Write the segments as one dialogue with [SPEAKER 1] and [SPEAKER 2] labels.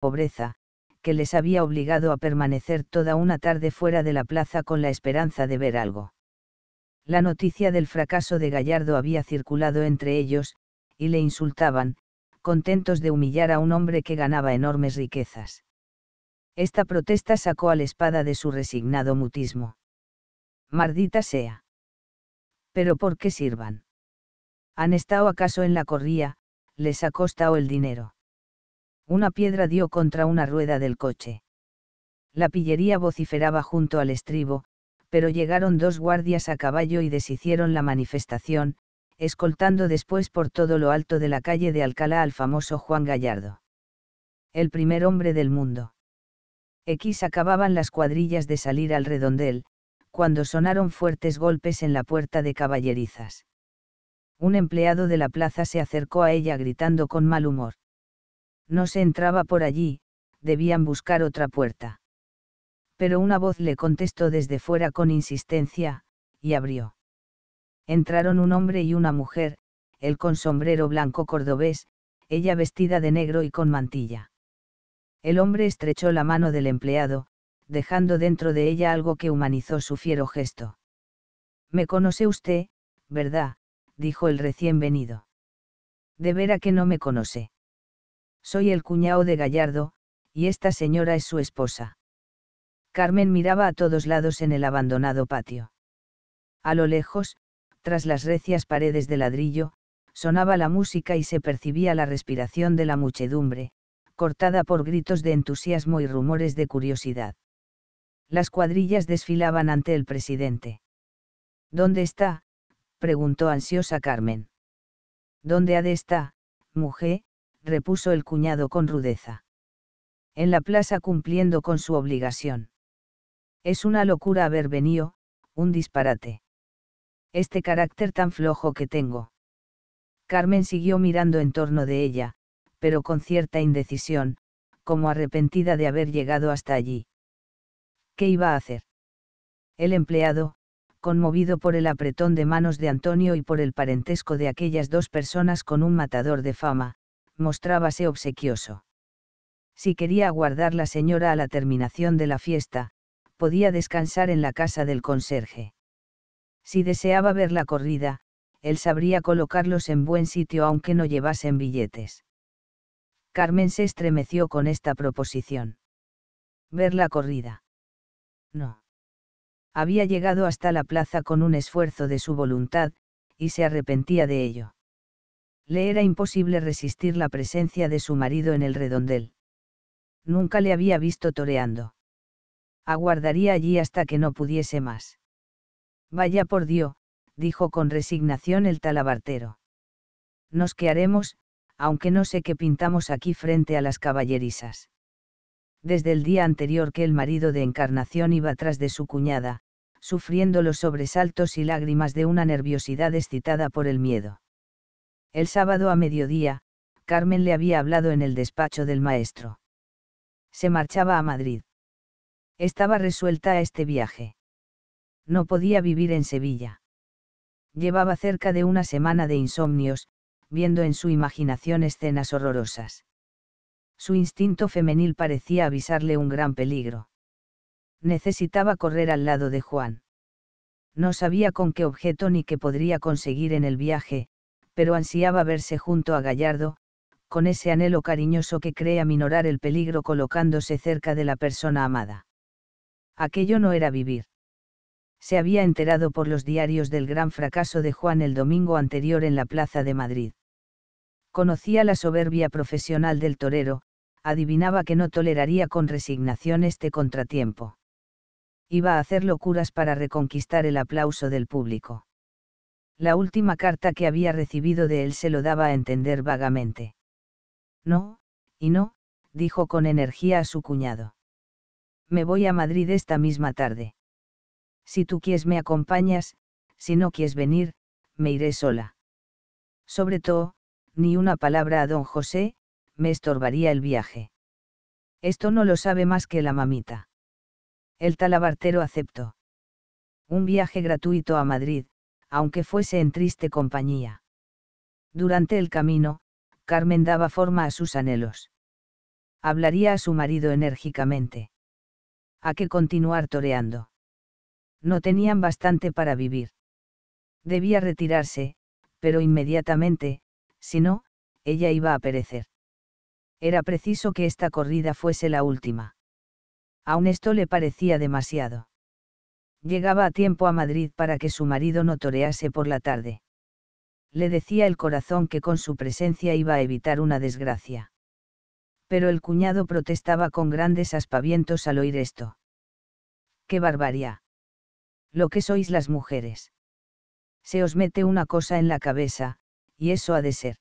[SPEAKER 1] pobreza, que les había obligado a permanecer toda una tarde fuera de la plaza con la esperanza de ver algo. La noticia del fracaso de Gallardo había circulado entre ellos, y le insultaban, contentos de humillar a un hombre que ganaba enormes riquezas. Esta protesta sacó al Espada de su resignado mutismo. «Maldita sea. ¿Pero por qué sirvan? ¿Han estado acaso en la corría? ¿Les ha costado el dinero?» Una piedra dio contra una rueda del coche. La pillería vociferaba junto al estribo, pero llegaron dos guardias a caballo y deshicieron la manifestación, escoltando después por todo lo alto de la calle de Alcalá al famoso Juan Gallardo. El primer hombre del mundo. Acababan las cuadrillas de salir al redondel, cuando sonaron fuertes golpes en la puerta de caballerizas. Un empleado de la plaza se acercó a ella gritando con mal humor. No se entraba por allí, debían buscar otra puerta. Pero una voz le contestó desde fuera con insistencia, y abrió. Entraron un hombre y una mujer, él con sombrero blanco cordobés, ella vestida de negro y con mantilla. El hombre estrechó la mano del empleado, dejando dentro de ella algo que humanizó su fiero gesto. «Me conoce usted, ¿verdad?», dijo el recién venido. «¿De vera que no me conoce? Soy el cuñado de Gallardo, y esta señora es su esposa». Carmen miraba a todos lados en el abandonado patio. A lo lejos, tras las recias paredes de ladrillo, sonaba la música y se percibía la respiración de la muchedumbre, cortada por gritos de entusiasmo y rumores de curiosidad. Las cuadrillas desfilaban ante el presidente. «¿Dónde está?», preguntó ansiosa Carmen. «¿Dónde ha de estar, mujer?», repuso el cuñado con rudeza. «En la plaza cumpliendo con su obligación. Es una locura haber venido, un disparate. Este carácter tan flojo que tengo». Carmen siguió mirando en torno de ella, pero con cierta indecisión, como arrepentida de haber llegado hasta allí. ¿Qué iba a hacer? El empleado, conmovido por el apretón de manos de Antonio y por el parentesco de aquellas dos personas con un matador de fama, mostrábase obsequioso. Si quería aguardar la señora a la terminación de la fiesta, podía descansar en la casa del conserje. Si deseaba ver la corrida, él sabría colocarlos en buen sitio aunque no llevasen billetes. Carmen se estremeció con esta proposición. ¿Ver la corrida? No. Había llegado hasta la plaza con un esfuerzo de su voluntad, y se arrepentía de ello. Le era imposible resistir la presencia de su marido en el redondel. Nunca le había visto toreando. Aguardaría allí hasta que no pudiese más. «Vaya por Dios», dijo con resignación el talabartero. «Nos quedaremos, aunque no sé qué pintamos aquí frente a las caballerizas». Desde el día anterior que el marido de Encarnación iba tras de su cuñada, sufriendo los sobresaltos y lágrimas de una nerviosidad excitada por el miedo. El sábado a mediodía, Carmen le había hablado en el despacho del maestro. Se marchaba a Madrid. Estaba resuelta a este viaje. No podía vivir en Sevilla. Llevaba cerca de una semana de insomnios, viendo en su imaginación escenas horrorosas. Su instinto femenil parecía avisarle un gran peligro. Necesitaba correr al lado de Juan. No sabía con qué objeto ni qué podría conseguir en el viaje, pero ansiaba verse junto a Gallardo, con ese anhelo cariñoso que cree aminorar el peligro colocándose cerca de la persona amada. Aquello no era vivir. Se había enterado por los diarios del gran fracaso de Juan el domingo anterior en la Plaza de Madrid. Conocía la soberbia profesional del torero, adivinaba que no toleraría con resignación este contratiempo. Iba a hacer locuras para reconquistar el aplauso del público. La última carta que había recibido de él se lo daba a entender vagamente. «No, y no», dijo con energía a su cuñado. «Me voy a Madrid esta misma tarde. Si tú quieres me acompañas, si no quieres venir, me iré sola. Sobre todo, ni una palabra a don José, me estorbaría el viaje. Esto no lo sabe más que la mamita». El talabartero aceptó. Un viaje gratuito a Madrid, aunque fuese en triste compañía. Durante el camino, Carmen daba forma a sus anhelos. Hablaría a su marido enérgicamente. ¿A qué continuar toreando? No tenían bastante para vivir. Debía retirarse, pero inmediatamente, si no, ella iba a perecer. Era preciso que esta corrida fuese la última. Aún esto le parecía demasiado. Llegaba a tiempo a Madrid para que su marido no torease por la tarde. Le decía el corazón que con su presencia iba a evitar una desgracia. Pero el cuñado protestaba con grandes aspavientos al oír esto. ¡Qué barbarie! Lo que sois las mujeres. Se os mete una cosa en la cabeza, y eso ha de ser.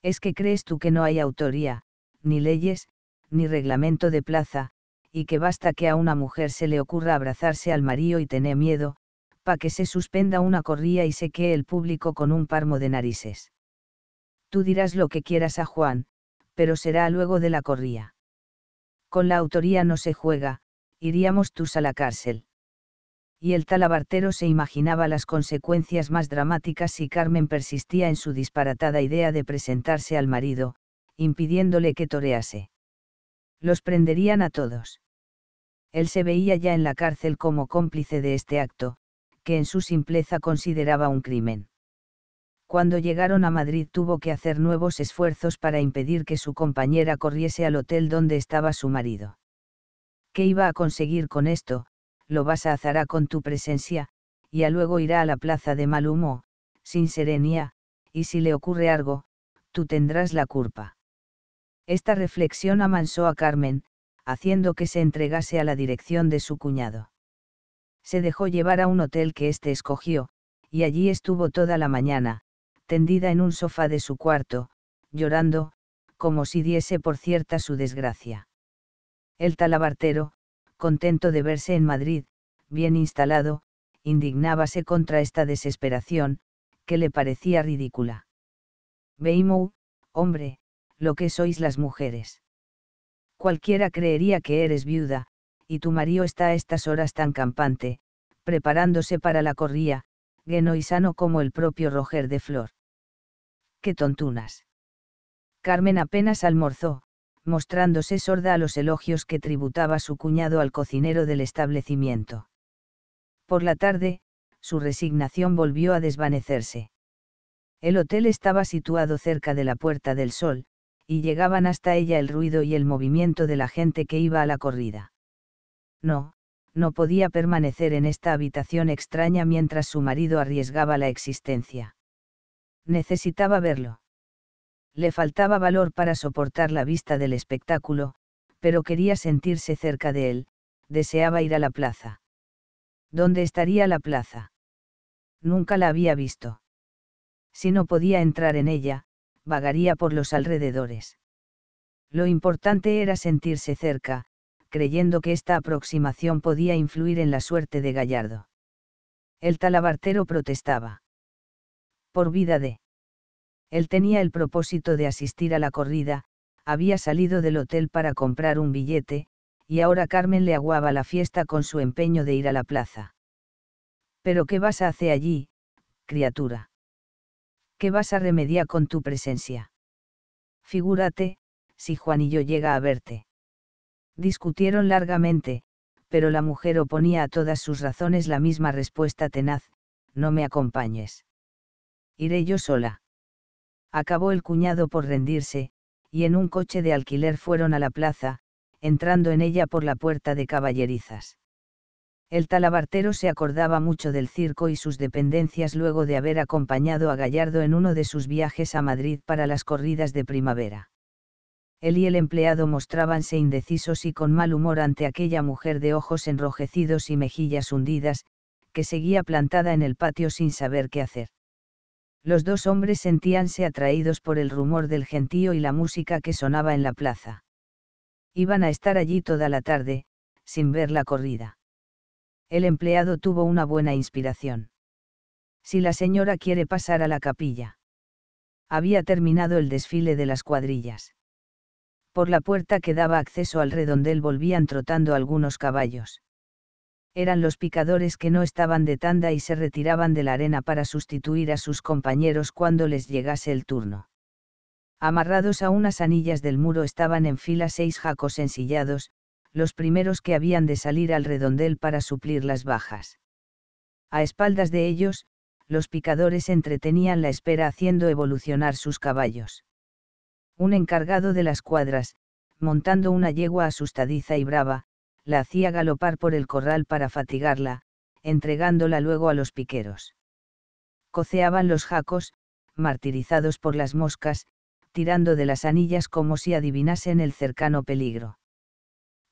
[SPEAKER 1] ¿Es que crees tú que no hay autoría, ni leyes, ni reglamento de plaza, y que basta que a una mujer se le ocurra abrazarse al marido y tener miedo, pa' que se suspenda una corría y se quede el público con un parmo de narices? Tú dirás lo que quieras a Juan, pero será luego de la corría. Con la autoría no se juega, iríamos tus a la cárcel. Y el talabartero se imaginaba las consecuencias más dramáticas si Carmen persistía en su disparatada idea de presentarse al marido, impidiéndole que torease. Los prenderían a todos. Él se veía ya en la cárcel como cómplice de este acto, que en su simpleza consideraba un crimen. Cuando llegaron a Madrid tuvo que hacer nuevos esfuerzos para impedir que su compañera corriese al hotel donde estaba su marido. ¿Qué iba a conseguir con esto? Lo vas a azará con tu presencia, y a luego irá a la plaza de mal humo, sin serenía, y si le ocurre algo, tú tendrás la culpa. Esta reflexión amansó a Carmen, haciendo que se entregase a la dirección de su cuñado. Se dejó llevar a un hotel que éste escogió, y allí estuvo toda la mañana, tendida en un sofá de su cuarto, llorando, como si diese por cierta su desgracia. El talabartero, contento de verse en Madrid, bien instalado, indignábase contra esta desesperación, que le parecía ridícula. Veimou, hombre, lo que sois las mujeres. Cualquiera creería que eres viuda, y tu marido está a estas horas tan campante, preparándose para la corría, lleno y sano como el propio Roger de Flor. ¡Qué tontunas! Carmen apenas almorzó, mostrándose sorda a los elogios que tributaba su cuñado al cocinero del establecimiento. Por la tarde, su resignación volvió a desvanecerse. El hotel estaba situado cerca de la Puerta del Sol, y llegaban hasta ella el ruido y el movimiento de la gente que iba a la corrida. No, no podía permanecer en esta habitación extraña mientras su marido arriesgaba la existencia. Necesitaba verlo. Le faltaba valor para soportar la vista del espectáculo, pero quería sentirse cerca de él, deseaba ir a la plaza. ¿Dónde estaría la plaza? Nunca la había visto. Si no podía entrar en ella, vagaría por los alrededores. Lo importante era sentirse cerca, creyendo que esta aproximación podía influir en la suerte de Gallardo. El talabartero protestaba. Por vida de... Él tenía el propósito de asistir a la corrida, había salido del hotel para comprar un billete, y ahora Carmen le aguaba la fiesta con su empeño de ir a la plaza. ¿Pero qué vas a hacer allí, criatura? ¿Qué vas a remediar con tu presencia? Figúrate, si Juanillo llega a verte. Discutieron largamente, pero la mujer oponía a todas sus razones la misma respuesta tenaz: no me acompañes. Iré yo sola. Acabó el cuñado por rendirse, y en un coche de alquiler fueron a la plaza, entrando en ella por la puerta de caballerizas. El talabartero se acordaba mucho del circo y sus dependencias luego de haber acompañado a Gallardo en uno de sus viajes a Madrid para las corridas de primavera. Él y el empleado mostrábanse indecisos y con mal humor ante aquella mujer de ojos enrojecidos y mejillas hundidas, que seguía plantada en el patio sin saber qué hacer. Los dos hombres sentíanse atraídos por el rumor del gentío y la música que sonaba en la plaza. Iban a estar allí toda la tarde, sin ver la corrida. El empleado tuvo una buena inspiración. Si la señora quiere pasar a la capilla. Había terminado el desfile de las cuadrillas. Por la puerta que daba acceso al redondel volvían trotando algunos caballos. Eran los picadores que no estaban de tanda y se retiraban de la arena para sustituir a sus compañeros cuando les llegase el turno. Amarrados a unas anillas del muro estaban en fila 6 jacos ensillados, los primeros que habían de salir al redondel para suplir las bajas. A espaldas de ellos, los picadores entretenían la espera haciendo evolucionar sus caballos. Un encargado de las cuadras, montando una yegua asustadiza y brava, la hacía galopar por el corral para fatigarla, entregándola luego a los piqueros. Coceaban los jacos, martirizados por las moscas, tirando de las anillas como si adivinasen el cercano peligro.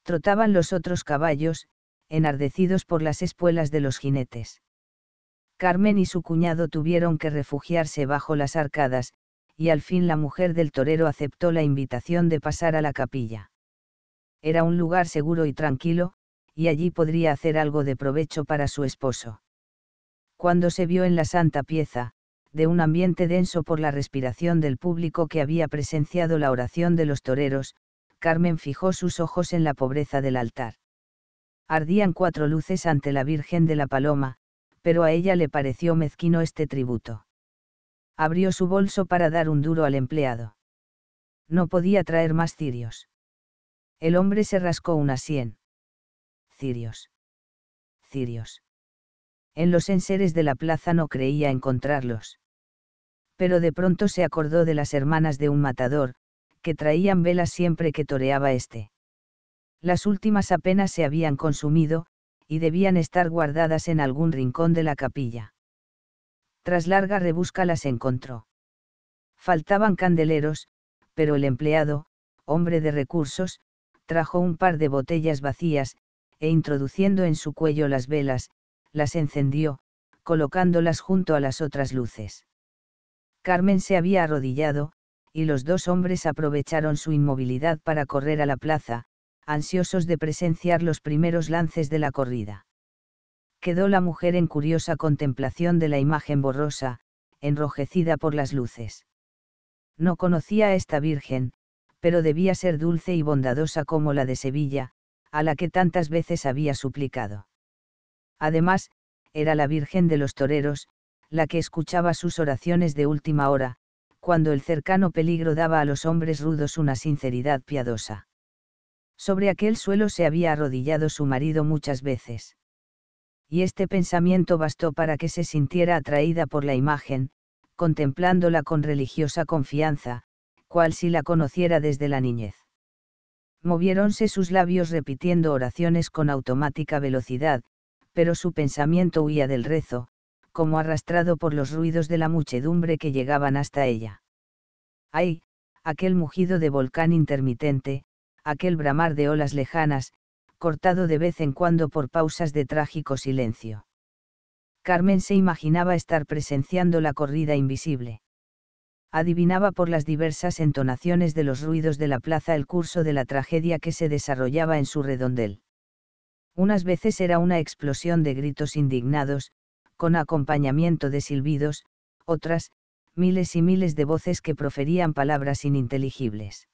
[SPEAKER 1] Trotaban los otros caballos, enardecidos por las espuelas de los jinetes. Carmen y su cuñado tuvieron que refugiarse bajo las arcadas, y al fin la mujer del torero aceptó la invitación de pasar a la capilla. Era un lugar seguro y tranquilo, y allí podría hacer algo de provecho para su esposo. Cuando se vio en la santa pieza, de un ambiente denso por la respiración del público que había presenciado la oración de los toreros, Carmen fijó sus ojos en la pobreza del altar. Ardían 4 luces ante la Virgen de la Paloma, pero a ella le pareció mezquino este tributo. Abrió su bolso para dar un duro al empleado. No podía traer más cirios. El hombre se rascó una sien. Cirios. Cirios. En los enseres de la plaza no creía encontrarlos. Pero de pronto se acordó de las hermanas de un matador, que traían velas siempre que toreaba este. Las últimas apenas se habían consumido, y debían estar guardadas en algún rincón de la capilla. Tras larga rebusca las encontró. Faltaban candeleros, pero el empleado, hombre de recursos, trajo un par de botellas vacías, e introduciendo en su cuello las velas, las encendió, colocándolas junto a las otras luces. Carmen se había arrodillado, y los 2 hombres aprovecharon su inmovilidad para correr a la plaza, ansiosos de presenciar los primeros lances de la corrida. Quedó la mujer en curiosa contemplación de la imagen borrosa, enrojecida por las luces. No conocía a esta virgen, pero debía ser dulce y bondadosa como la de Sevilla, a la que tantas veces había suplicado. Además, era la Virgen de los Toreros, la que escuchaba sus oraciones de última hora, cuando el cercano peligro daba a los hombres rudos una sinceridad piadosa. Sobre aquel suelo se había arrodillado su marido muchas veces. Y este pensamiento bastó para que se sintiera atraída por la imagen, contemplándola con religiosa confianza, cual si la conociera desde la niñez. Moviéronse sus labios repitiendo oraciones con automática velocidad, pero su pensamiento huía del rezo, como arrastrado por los ruidos de la muchedumbre que llegaban hasta ella. ¡Ay! Aquel mugido de volcán intermitente, aquel bramar de olas lejanas, cortado de vez en cuando por pausas de trágico silencio. Carmen se imaginaba estar presenciando la corrida invisible. Adivinaba por las diversas entonaciones de los ruidos de la plaza el curso de la tragedia que se desarrollaba en su redondel. Unas veces era una explosión de gritos indignados, con acompañamiento de silbidos, otras, miles y miles de voces que proferían palabras ininteligibles.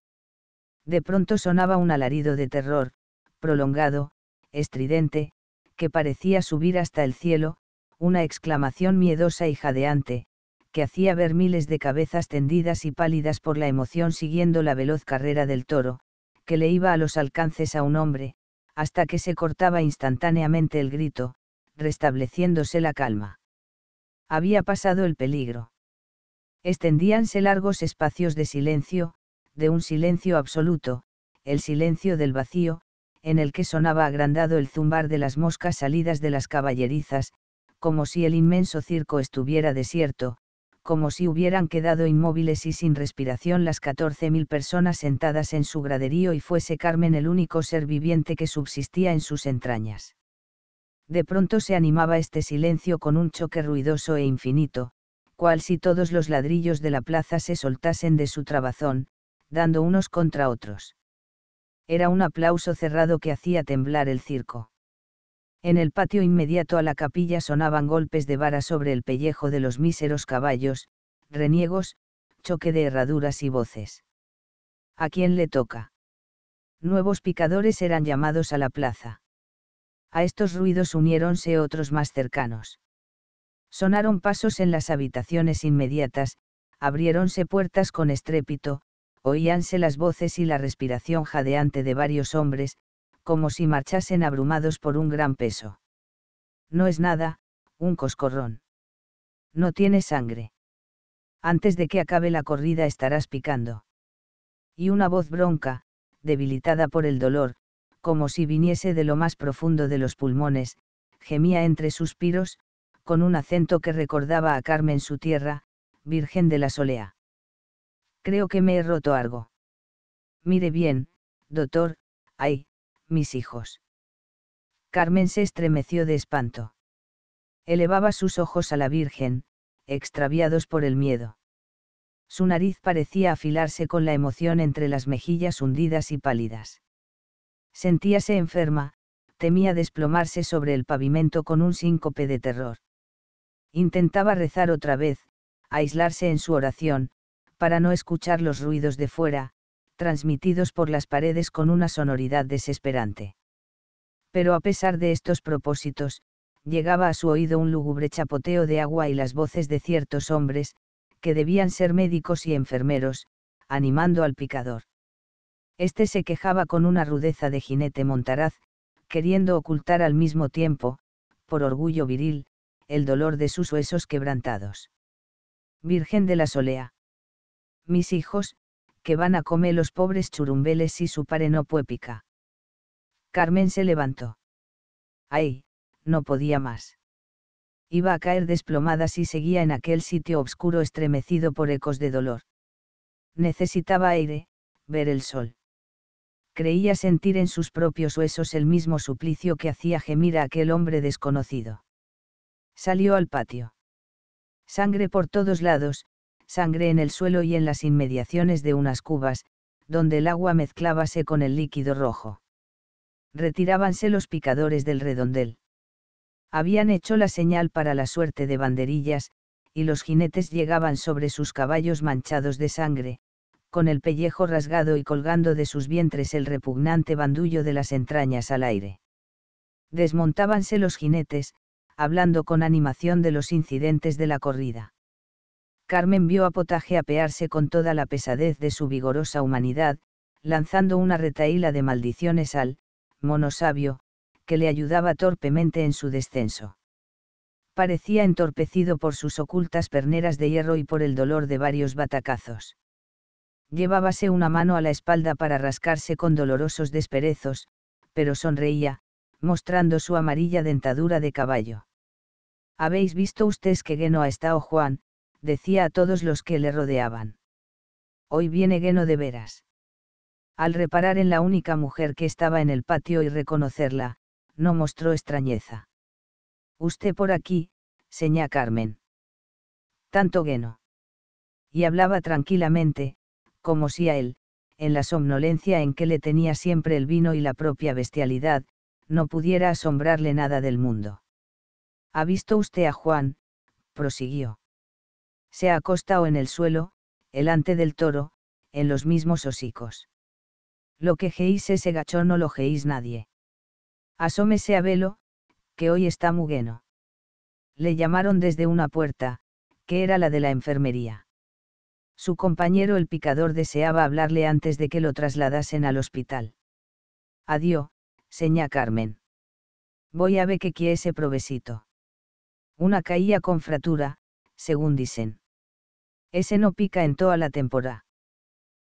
[SPEAKER 1] De pronto sonaba un alarido de terror, prolongado, estridente, que parecía subir hasta el cielo, una exclamación miedosa y jadeante, que hacía ver miles de cabezas tendidas y pálidas por la emoción siguiendo la veloz carrera del toro, que le iba a los alcances a un hombre, hasta que se cortaba instantáneamente el grito, restableciéndose la calma. Había pasado el peligro. Extendíanse largos espacios de silencio, de un silencio absoluto, el silencio del vacío, en el que sonaba agrandado el zumbar de las moscas salidas de las caballerizas, como si el inmenso circo estuviera desierto, como si hubieran quedado inmóviles y sin respiración las 14.000 personas sentadas en su graderío y fuese Carmen el único ser viviente que subsistía en sus entrañas. De pronto se animaba este silencio con un choque ruidoso e infinito, cual si todos los ladrillos de la plaza se soltasen de su trabazón, dando unos contra otros. Era un aplauso cerrado que hacía temblar el circo. En el patio inmediato a la capilla sonaban golpes de vara sobre el pellejo de los míseros caballos, reniegos, choque de herraduras y voces. ¿A quién le toca? Nuevos picadores eran llamados a la plaza. A estos ruidos uniéronse otros más cercanos. Sonaron pasos en las habitaciones inmediatas, abriéronse puertas con estrépito, oíanse las voces y la respiración jadeante de varios hombres, como si marchasen abrumados por un gran peso. No es nada, un coscorrón. No tiene sangre. Antes de que acabe la corrida estarás picando. Y una voz bronca, debilitada por el dolor, como si viniese de lo más profundo de los pulmones, gemía entre suspiros, con un acento que recordaba a Carmen su tierra, Virgen de la Solea. Creo que me he roto algo. Mire bien, doctor, ay, mis hijos. Carmen se estremeció de espanto. Elevaba sus ojos a la Virgen, extraviados por el miedo. Su nariz parecía afilarse con la emoción entre las mejillas hundidas y pálidas. Sentíase enferma, temía desplomarse sobre el pavimento con un síncope de terror. Intentaba rezar otra vez, aislarse en su oración, para no escuchar los ruidos de fuera, transmitidos por las paredes con una sonoridad desesperante. Pero a pesar de estos propósitos, llegaba a su oído un lúgubre chapoteo de agua y las voces de ciertos hombres, que debían ser médicos y enfermeros, animando al picador. Este se quejaba con una rudeza de jinete montaraz, queriendo ocultar al mismo tiempo, por orgullo viril, el dolor de sus huesos quebrantados. Virgen de la Solea. Mis hijos, que van a comer los pobres churumbeles si su pare no puépica. Carmen se levantó. ¡Ay! No podía más. Iba a caer desplomada si seguía en aquel sitio oscuro estremecido por ecos de dolor. Necesitaba aire, ver el sol. Creía sentir en sus propios huesos el mismo suplicio que hacía gemir a aquel hombre desconocido. Salió al patio. Sangre por todos lados, sangre en el suelo y en las inmediaciones de unas cubas, donde el agua mezclábase con el líquido rojo. Retirábanse los picadores del redondel. Habían hecho la señal para la suerte de banderillas, y los jinetes llegaban sobre sus caballos manchados de sangre, con el pellejo rasgado y colgando de sus vientres el repugnante bandullo de las entrañas al aire. Desmontábanse los jinetes, hablando con animación de los incidentes de la corrida. Carmen vio a Potaje apearse con toda la pesadez de su vigorosa humanidad, lanzando una retahíla de maldiciones al mono sabio, que le ayudaba torpemente en su descenso. Parecía entorpecido por sus ocultas perneras de hierro y por el dolor de varios batacazos. Llevábase una mano a la espalda para rascarse con dolorosos desperezos, pero sonreía, mostrando su amarilla dentadura de caballo. ¿Habéis visto ustedes que Gueno ha estado Juan?, decía a todos los que le rodeaban. Hoy viene Gueno de veras. Al reparar en la única mujer que estaba en el patio y reconocerla, no mostró extrañeza. Usted por aquí, señá Carmen. Tanto Gueno. Y hablaba tranquilamente, como si a él, en la somnolencia en que le tenía siempre el vino y la propia bestialidad, no pudiera asombrarle nada del mundo. ¿Ha visto usted a Juan?, prosiguió. Se ha acostado en el suelo, elante del toro, en los mismos hocicos. Lo que geís ese gachón no lo geís nadie. Asómese a velo, que hoy está mugueno. Le llamaron desde una puerta, que era la de la enfermería. Su compañero el picador deseaba hablarle antes de que lo trasladasen al hospital. Adiós, señá Carmen. Voy a ver que quiere ese provesito. Una caía con fratura, según dicen. Ese no pica en toda la temporada.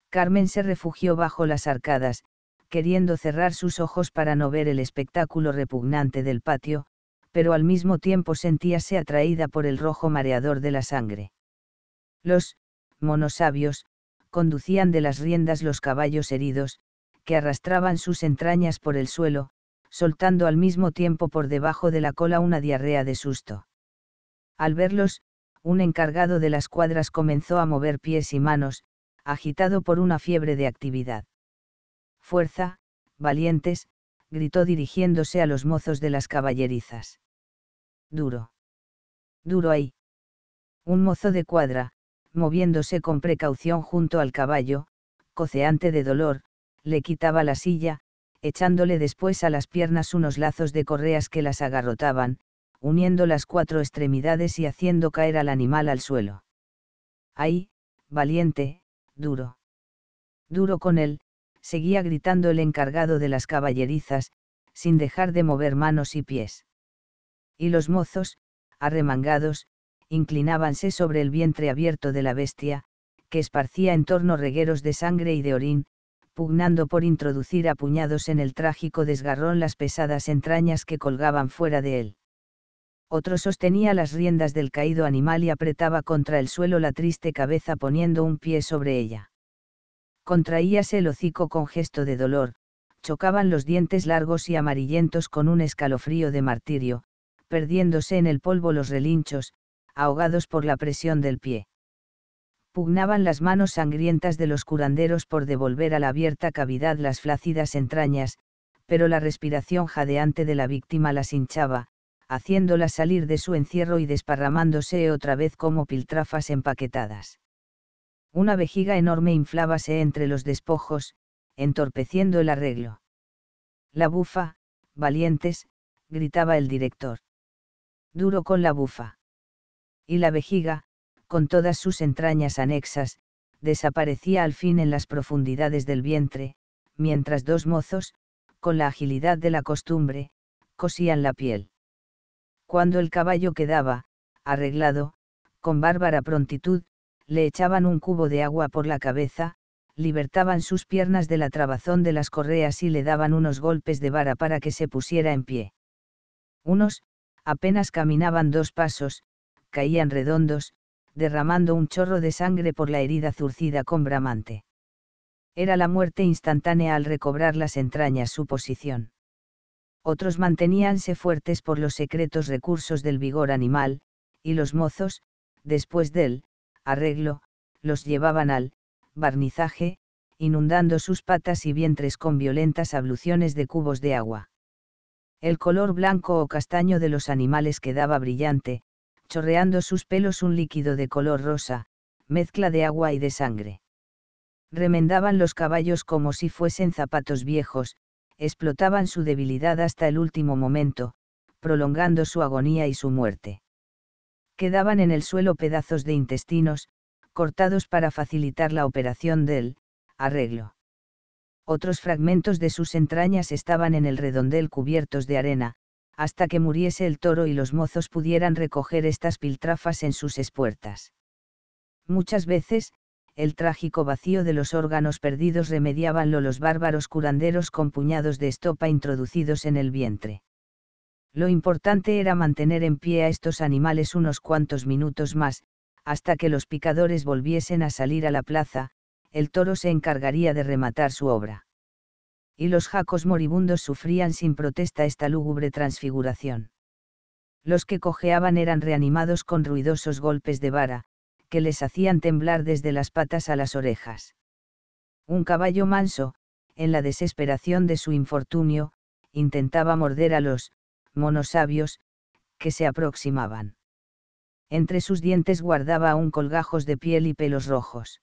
[SPEAKER 1] Carmen se refugió bajo las arcadas, queriendo cerrar sus ojos para no ver el espectáculo repugnante del patio, pero al mismo tiempo sentíase atraída por el rojo mareador de la sangre. Los monosabios conducían de las riendas los caballos heridos, que arrastraban sus entrañas por el suelo, soltando al mismo tiempo por debajo de la cola una diarrea de susto. Al verlos, un encargado de las cuadras comenzó a mover pies y manos, agitado por una fiebre de actividad. Fuerza, valientes, gritó dirigiéndose a los mozos de las caballerizas. Duro. Duro ahí. Un mozo de cuadra, moviéndose con precaución junto al caballo, coceante de dolor, le quitaba la silla, echándole después a las piernas unos lazos de correas que las agarrotaban, uniendo las cuatro extremidades y haciendo caer al animal al suelo. Ahí, valiente, duro. Duro con él, seguía gritando el encargado de las caballerizas, sin dejar de mover manos y pies. Y los mozos, arremangados, inclinábanse sobre el vientre abierto de la bestia, que esparcía en torno regueros de sangre y de orín, pugnando por introducir a puñados en el trágico desgarrón las pesadas entrañas que colgaban fuera de él. Otro sostenía las riendas del caído animal y apretaba contra el suelo la triste cabeza poniendo un pie sobre ella. Contraíase el hocico con gesto de dolor, chocaban los dientes largos y amarillentos con un escalofrío de martirio, perdiéndose en el polvo los relinchos, ahogados por la presión del pie. Pugnaban las manos sangrientas de los curanderos por devolver a la abierta cavidad las flácidas entrañas, pero la respiración jadeante de la víctima las hinchaba, haciéndolas salir de su encierro y desparramándose otra vez como piltrafas empaquetadas. Una vejiga enorme inflábase entre los despojos, entorpeciendo el arreglo. La bufa, valientes, gritaba el director. Duro con la bufa. Y la vejiga, con todas sus entrañas anexas, desaparecía al fin en las profundidades del vientre, mientras dos mozos, con la agilidad de la costumbre, cosían la piel. Cuando el caballo quedaba, arreglado, con bárbara prontitud, le echaban un cubo de agua por la cabeza, libertaban sus piernas de la trabazón de las correas y le daban unos golpes de vara para que se pusiera en pie. Unos, apenas caminaban 2 pasos, caían redondos, derramando un chorro de sangre por la herida zurcida con bramante. Era la muerte instantánea al recobrar las entrañas su posición. Otros manteníanse fuertes por los secretos recursos del vigor animal, y los mozos, después del arreglo, los llevaban al barnizaje, inundando sus patas y vientres con violentas abluciones de cubos de agua. El color blanco o castaño de los animales quedaba brillante, chorreando sus pelos un líquido de color rosa, mezcla de agua y de sangre. Remendaban los caballos como si fuesen zapatos viejos, explotaban su debilidad hasta el último momento, prolongando su agonía y su muerte. Quedaban en el suelo pedazos de intestinos, cortados para facilitar la operación del arreglo. Otros fragmentos de sus entrañas estaban en el redondel cubiertos de arena, hasta que muriese el toro y los mozos pudieran recoger estas piltrafas en sus espuertas. Muchas veces, el trágico vacío de los órganos perdidos remediábanlo los bárbaros curanderos con puñados de estopa introducidos en el vientre. Lo importante era mantener en pie a estos animales unos cuantos minutos más, hasta que los picadores volviesen a salir a la plaza, el toro se encargaría de rematar su obra. Y los jacos moribundos sufrían sin protesta esta lúgubre transfiguración. Los que cojeaban eran reanimados con ruidosos golpes de vara, que les hacían temblar desde las patas a las orejas. Un caballo manso, en la desesperación de su infortunio, intentaba morder a los monosabios, que se aproximaban. Entre sus dientes guardaba aún colgajos de piel y pelos rojos.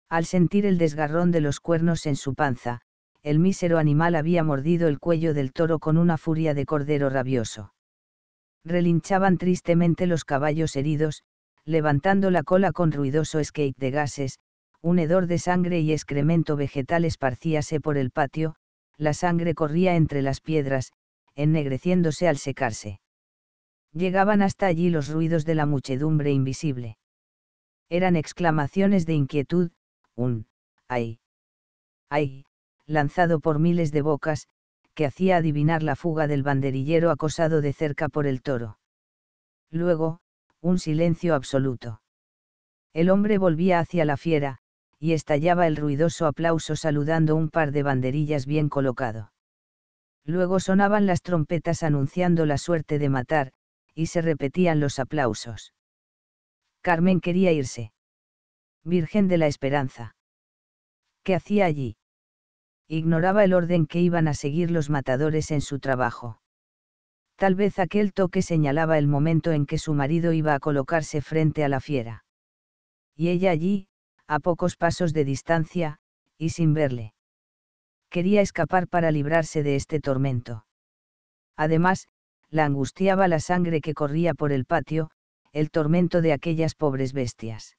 [SPEAKER 1] Al sentir el desgarrón de los cuernos en su panza, el mísero animal había mordido el cuello del toro con una furia de cordero rabioso. Relinchaban tristemente los caballos heridos, levantando la cola con ruidoso skate de gases, un hedor de sangre y excremento vegetal esparcíase por el patio, la sangre corría entre las piedras, ennegreciéndose al secarse. Llegaban hasta allí los ruidos de la muchedumbre invisible. Eran exclamaciones de inquietud, un ¡ay! ¡Ay!, lanzado por miles de bocas, que hacía adivinar la fuga del banderillero acosado de cerca por el toro. Luego, un silencio absoluto. El hombre volvía hacia la fiera, y estallaba el ruidoso aplauso saludando un par de banderillas bien colocado. Luego sonaban las trompetas anunciando la suerte de matar, y se repetían los aplausos. Carmen quería irse. Virgen de la Esperanza. ¿Qué hacía allí? Ignoraba el orden que iban a seguir los matadores en su trabajo. Tal vez aquel toque señalaba el momento en que su marido iba a colocarse frente a la fiera. Y ella allí, a pocos pasos de distancia, y sin verle. Quería escapar para librarse de este tormento. Además, la angustiaba la sangre que corría por el patio, el tormento de aquellas pobres bestias.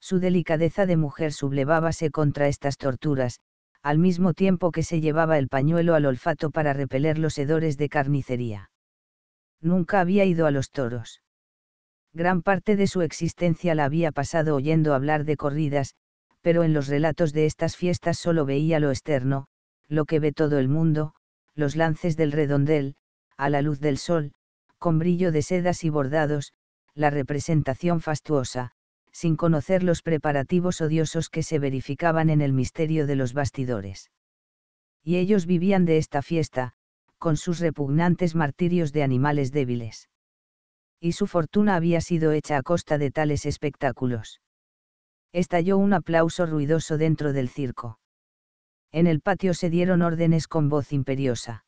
[SPEAKER 1] Su delicadeza de mujer sublevábase contra estas torturas, al mismo tiempo que se llevaba el pañuelo al olfato para repeler los hedores de carnicería. Nunca había ido a los toros. Gran parte de su existencia la había pasado oyendo hablar de corridas, pero en los relatos de estas fiestas solo veía lo externo, lo que ve todo el mundo, los lances del redondel, a la luz del sol, con brillo de sedas y bordados, la representación fastuosa, sin conocer los preparativos odiosos que se verificaban en el misterio de los bastidores. Y ellos vivían de esta fiesta, con sus repugnantes martirios de animales débiles. Y su fortuna había sido hecha a costa de tales espectáculos. Estalló un aplauso ruidoso dentro del circo. En el patio se dieron órdenes con voz imperiosa.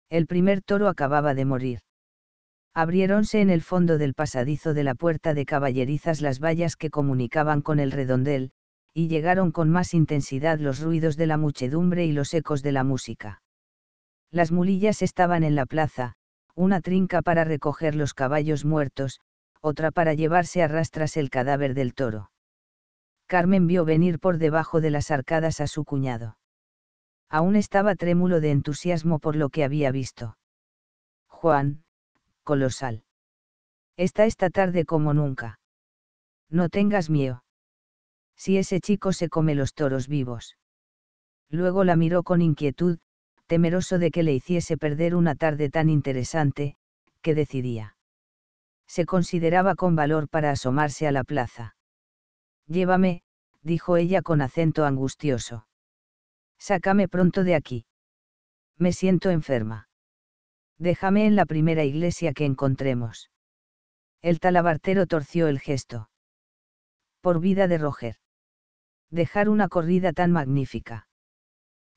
[SPEAKER 1] El primer toro acababa de morir. Abriéronse en el fondo del pasadizo de la puerta de caballerizas las vallas que comunicaban con el redondel, y llegaron con más intensidad los ruidos de la muchedumbre y los ecos de la música. Las mulillas estaban en la plaza, una trinca para recoger los caballos muertos, otra para llevarse a rastras el cadáver del toro. Carmen vio venir por debajo de las arcadas a su cuñado. Aún estaba trémulo de entusiasmo por lo que había visto. Juan, colosal. Está esta tarde como nunca. No tengas miedo. Si ese chico se come los toros vivos. Luego la miró con inquietud, temeroso de que le hiciese perder una tarde tan interesante, que decidía. Se consideraba con valor para asomarse a la plaza. Llévame, dijo ella con acento angustioso. Sácame pronto de aquí. Me siento enferma. Déjame en la primera iglesia que encontremos. El talabartero torció el gesto. Por vida de Roger. Dejar una corrida tan magnífica.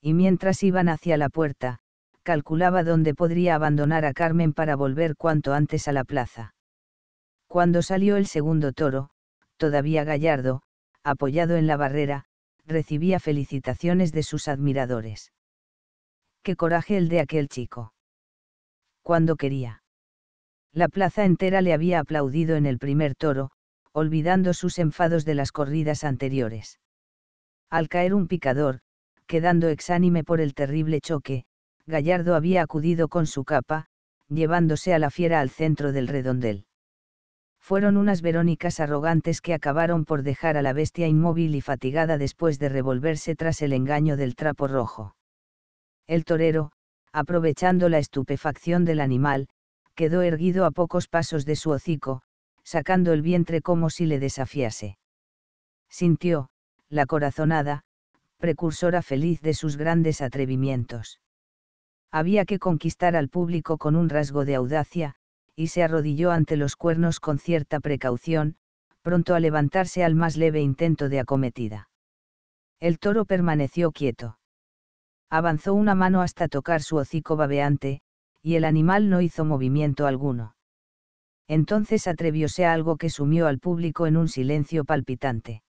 [SPEAKER 1] Y mientras iban hacia la puerta, calculaba dónde podría abandonar a Carmen para volver cuanto antes a la plaza. Cuando salió el segundo toro, todavía Gallardo, apoyado en la barrera, recibía felicitaciones de sus admiradores. ¡Qué coraje el de aquel chico! Cuando quería. La plaza entera le había aplaudido en el primer toro, olvidando sus enfados de las corridas anteriores. Al caer un picador, quedando exánime por el terrible choque, Gallardo había acudido con su capa, llevándose a la fiera al centro del redondel. Fueron unas verónicas arrogantes que acabaron por dejar a la bestia inmóvil y fatigada después de revolverse tras el engaño del trapo rojo. El torero, aprovechando la estupefacción del animal, quedó erguido a pocos pasos de su hocico, sacando el vientre como si le desafiase. Sintió, la corazonada, precursora feliz de sus grandes atrevimientos. Había que conquistar al público con un rasgo de audacia, y se arrodilló ante los cuernos con cierta precaución, pronto a levantarse al más leve intento de acometida. El toro permaneció quieto. Avanzó una mano hasta tocar su hocico babeante, y el animal no hizo movimiento alguno. Entonces atrevióse a algo que sumió al público en un silencio palpitante.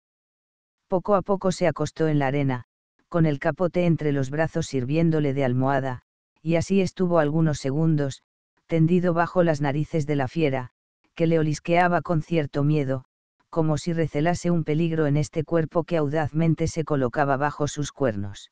[SPEAKER 1] Poco a poco se acostó en la arena, con el capote entre los brazos sirviéndole de almohada, y así estuvo algunos segundos, tendido bajo las narices de la fiera, que le olisqueaba con cierto miedo, como si recelase un peligro en este cuerpo que audazmente se colocaba bajo sus cuernos.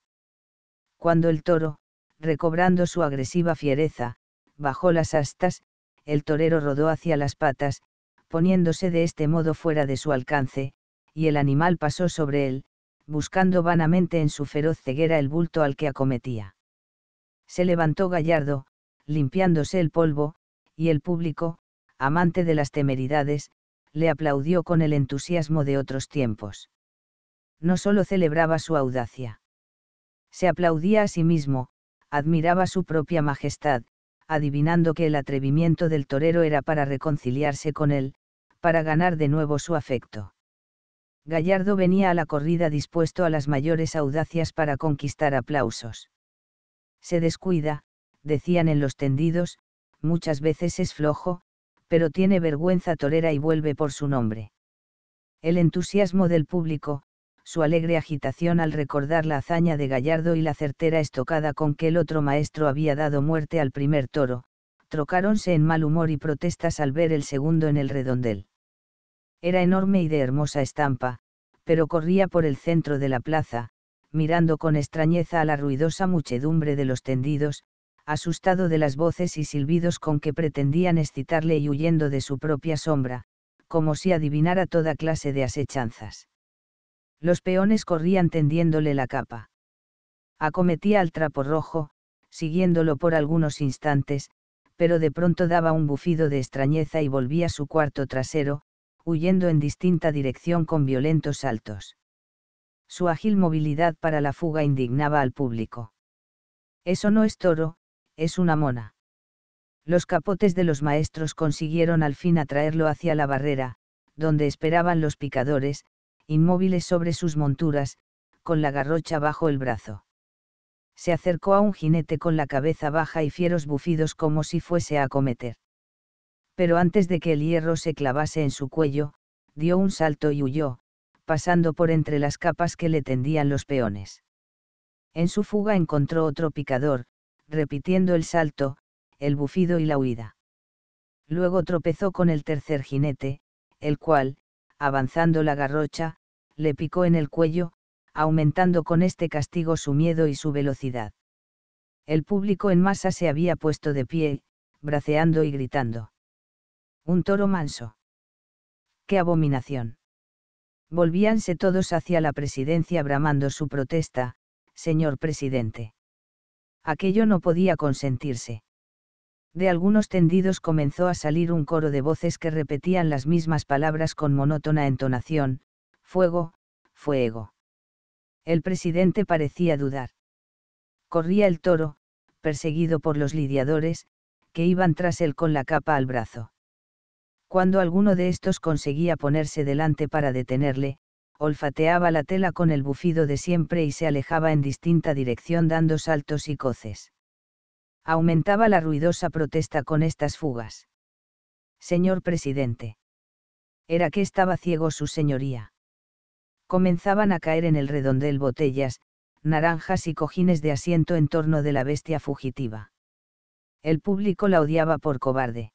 [SPEAKER 1] Cuando el toro, recobrando su agresiva fiereza, bajó las astas, el torero rodó hacia las patas, poniéndose de este modo fuera de su alcance, y el animal pasó sobre él, buscando vanamente en su feroz ceguera el bulto al que acometía. Se levantó Gallardo, limpiándose el polvo, y el público, amante de las temeridades, le aplaudió con el entusiasmo de otros tiempos. No solo celebraba su audacia. Se aplaudía a sí mismo, admiraba su propia majestad, adivinando que el atrevimiento del torero era para reconciliarse con él, para ganar de nuevo su afecto. Gallardo venía a la corrida dispuesto a las mayores audacias para conquistar aplausos. Se descuida, decían en los tendidos, muchas veces es flojo, pero tiene vergüenza torera y vuelve por su nombre. El entusiasmo del público, su alegre agitación al recordar la hazaña de Gallardo y la certera estocada con que el otro maestro había dado muerte al primer toro, trocáronse en mal humor y protestas al ver el segundo en el redondel. Era enorme y de hermosa estampa, pero corría por el centro de la plaza, mirando con extrañeza a la ruidosa muchedumbre de los tendidos, asustado de las voces y silbidos con que pretendían excitarle y huyendo de su propia sombra, como si adivinara toda clase de asechanzas. Los peones corrían tendiéndole la capa. Acometía al trapo rojo, siguiéndolo por algunos instantes, pero de pronto daba un bufido de extrañeza y volvía a su cuarto trasero, huyendo en distinta dirección con violentos saltos. Su ágil movilidad para la fuga indignaba al público. Eso no es toro, es una mona. Los capotes de los maestros consiguieron al fin atraerlo hacia la barrera, donde esperaban los picadores, inmóviles sobre sus monturas, con la garrocha bajo el brazo. Se acercó a un jinete con la cabeza baja y fieros bufidos como si fuese a acometer. Pero antes de que el hierro se clavase en su cuello, dio un salto y huyó, pasando por entre las capas que le tendían los peones. En su fuga encontró otro picador, repitiendo el salto, el bufido y la huida. Luego tropezó con el tercer jinete, el cual, avanzando la garrocha, le picó en el cuello, aumentando con este castigo su miedo y su velocidad. El público en masa se había puesto de pie, braceando y gritando. Un toro manso. ¡Qué abominación! Volvíanse todos hacia la presidencia bramando su protesta: señor presidente. Aquello no podía consentirse. De algunos tendidos comenzó a salir un coro de voces que repetían las mismas palabras con monótona entonación: fuego, fuego. El presidente parecía dudar. Corría el toro, perseguido por los lidiadores, que iban tras él con la capa al brazo. Cuando alguno de estos conseguía ponerse delante para detenerle, olfateaba la tela con el bufido de siempre y se alejaba en distinta dirección dando saltos y coces. Aumentaba la ruidosa protesta con estas fugas. Señor presidente. Era que estaba ciego su señoría. Comenzaban a caer en el redondel botellas, naranjas y cojines de asiento en torno de la bestia fugitiva. El público la odiaba por cobarde.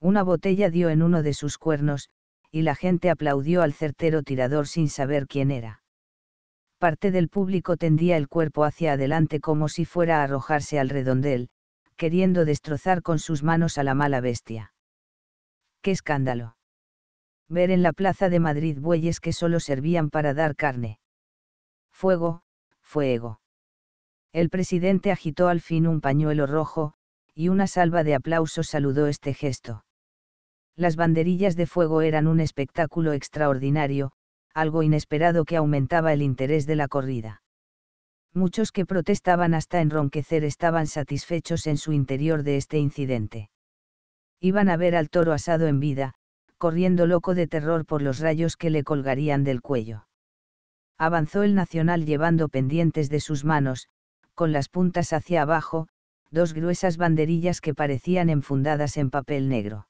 [SPEAKER 1] Una botella dio en uno de sus cuernos, y la gente aplaudió al certero tirador sin saber quién era. Parte del público tendía el cuerpo hacia adelante como si fuera a arrojarse al redondel, queriendo destrozar con sus manos a la mala bestia. ¡Qué escándalo! Ver en la plaza de Madrid bueyes que solo servían para dar carne. Fuego, fuego. El presidente agitó al fin un pañuelo rojo, y una salva de aplausos saludó este gesto. Las banderillas de fuego eran un espectáculo extraordinario, algo inesperado que aumentaba el interés de la corrida. Muchos que protestaban hasta enronquecer estaban satisfechos en su interior de este incidente. Iban a ver al toro asado en vida, corriendo loco de terror por los rayos que le colgarían del cuello. Avanzó el nacional llevando pendientes de sus manos, con las puntas hacia abajo, dos gruesas banderillas que parecían enfundadas en papel negro.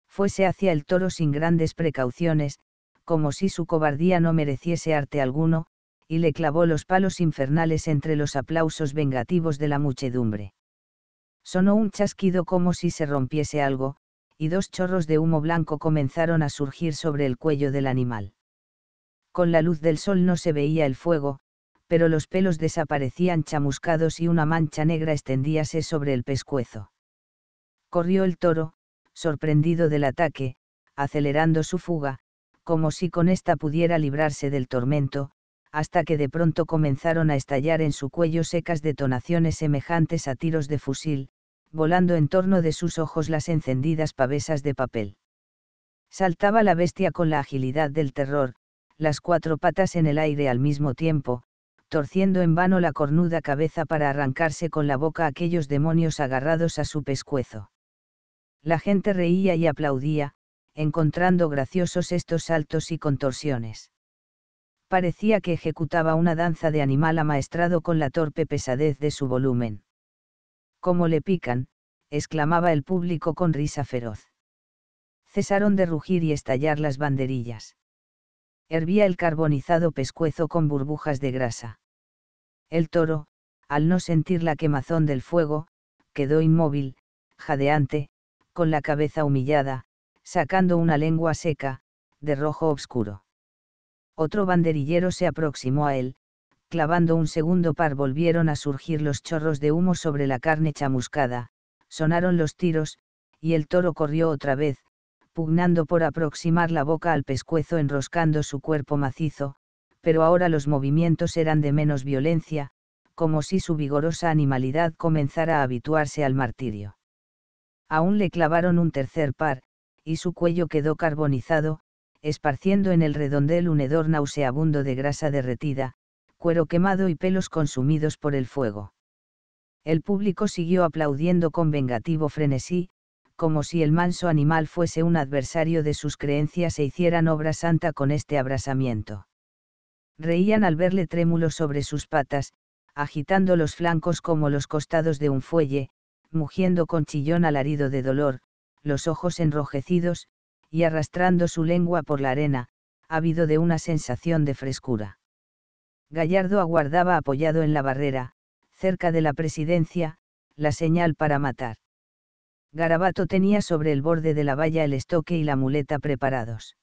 [SPEAKER 1] Fuese hacia el toro sin grandes precauciones, como si su cobardía no mereciese arte alguno, y le clavó los palos infernales entre los aplausos vengativos de la muchedumbre. Sonó un chasquido como si se rompiese algo, y dos chorros de humo blanco comenzaron a surgir sobre el cuello del animal. Con la luz del sol no se veía el fuego, pero los pelos desaparecían chamuscados y una mancha negra extendíase sobre el pescuezo. Corrió el toro, sorprendido del ataque, acelerando su fuga, como si con ésta pudiera librarse del tormento, hasta que de pronto comenzaron a estallar en su cuello secas detonaciones semejantes a tiros de fusil, volando en torno de sus ojos las encendidas pavesas de papel. Saltaba la bestia con la agilidad del terror, las cuatro patas en el aire al mismo tiempo, torciendo en vano la cornuda cabeza para arrancarse con la boca aquellos demonios agarrados a su pescuezo. La gente reía y aplaudía, encontrando graciosos estos saltos y contorsiones. Parecía que ejecutaba una danza de animal amaestrado con la torpe pesadez de su volumen. «¡Cómo le pican!», exclamaba el público con risa feroz. Cesaron de rugir y estallar las banderillas. Hervía el carbonizado pescuezo con burbujas de grasa. El toro, al no sentir la quemazón del fuego, quedó inmóvil, jadeante, con la cabeza humillada, sacando una lengua seca, de rojo obscuro. Otro banderillero se aproximó a él, clavando un segundo par volvieron a surgir los chorros de humo sobre la carne chamuscada, sonaron los tiros, y el toro corrió otra vez, pugnando por aproximar la boca al pescuezo enroscando su cuerpo macizo, pero ahora los movimientos eran de menos violencia, como si su vigorosa animalidad comenzara a habituarse al martirio. Aún le clavaron un tercer par, y su cuello quedó carbonizado, esparciendo en el redondel un hedor nauseabundo de grasa derretida, cuero quemado y pelos consumidos por el fuego. El público siguió aplaudiendo con vengativo frenesí, como si el manso animal fuese un adversario de sus creencias e hicieran obra santa con este abrasamiento. Reían al verle trémulo sobre sus patas, agitando los flancos como los costados de un fuelle, mugiendo con chillón alarido de dolor, los ojos enrojecidos, y arrastrando su lengua por la arena, ávido de una sensación de frescura. Gallardo aguardaba apoyado en la barrera, cerca de la presidencia, la señal para matar. Garabato tenía sobre el borde de la valla el estoque y la muleta preparados.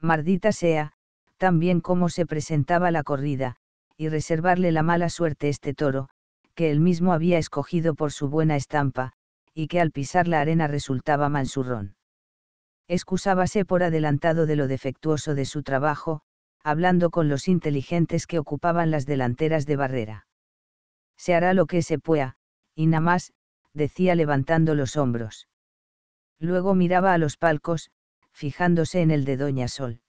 [SPEAKER 1] Maldita sea, tan bien como se presentaba la corrida, y reservarle la mala suerte este toro, que él mismo había escogido por su buena estampa, y que al pisar la arena resultaba mansurrón. Excusábase por adelantado de lo defectuoso de su trabajo, hablando con los inteligentes que ocupaban las delanteras de barrera. Se hará lo que se pueda, y nada más, decía levantando los hombros. Luego miraba a los palcos, fijándose en el de Doña Sol.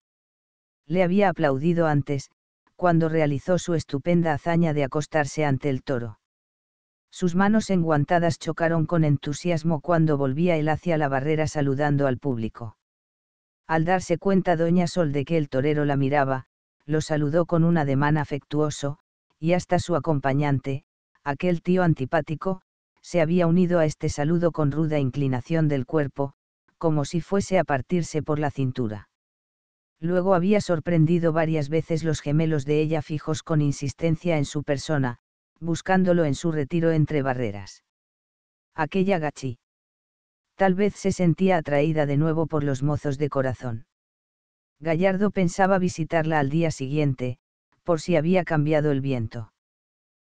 [SPEAKER 1] Le había aplaudido antes, cuando realizó su estupenda hazaña de acostarse ante el toro. Sus manos enguantadas chocaron con entusiasmo cuando volvía él hacia la barrera saludando al público. Al darse cuenta Doña Sol de que el torero la miraba, lo saludó con un ademán afectuoso, y hasta su acompañante, aquel tío antipático, se había unido a este saludo con ruda inclinación del cuerpo, como si fuese a partirse por la cintura. Luego había sorprendido varias veces los gemelos de ella fijos con insistencia en su persona, buscándolo en su retiro entre barreras. Aquella gachí. Tal vez se sentía atraída de nuevo por los mozos de corazón. Gallardo pensaba visitarla al día siguiente, por si había cambiado el viento.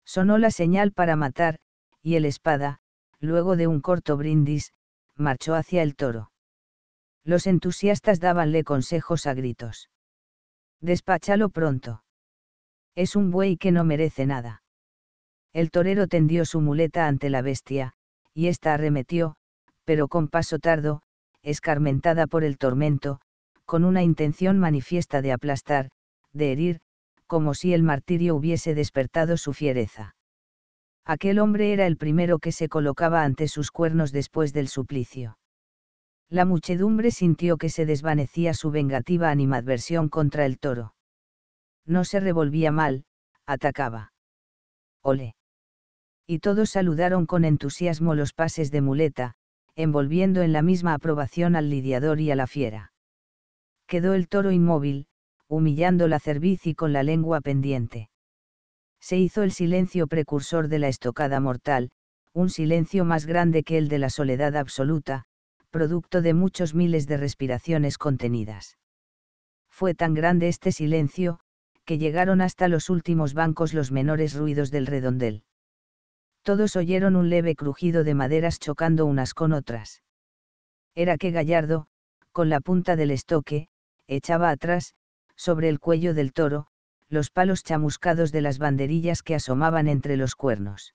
[SPEAKER 1] Sonó la señal para matar, y el espada, luego de un corto brindis, marchó hacia el toro. Los entusiastas dábanle consejos a gritos. Despáchalo pronto. Es un buey que no merece nada. El torero tendió su muleta ante la bestia, y ésta arremetió, pero con paso tardo, escarmentada por el tormento, con una intención manifiesta de aplastar, de herir, como si el martirio hubiese despertado su fiereza. Aquel hombre era el primero que se colocaba ante sus cuernos después del suplicio. La muchedumbre sintió que se desvanecía su vengativa animadversión contra el toro. No se revolvía mal, atacaba. ¡Olé! Y todos saludaron con entusiasmo los pases de muleta, envolviendo en la misma aprobación al lidiador y a la fiera. Quedó el toro inmóvil, humillando la cerviz y con la lengua pendiente. Se hizo el silencio precursor de la estocada mortal, un silencio más grande que el de la soledad absoluta, producto de muchos miles de respiraciones contenidas. Fue tan grande este silencio, que llegaron hasta los últimos bancos los menores ruidos del redondel. Todos oyeron un leve crujido de maderas chocando unas con otras. Era que Gallardo, con la punta del estoque, echaba atrás, sobre el cuello del toro, los palos chamuscados de las banderillas que asomaban entre los cuernos.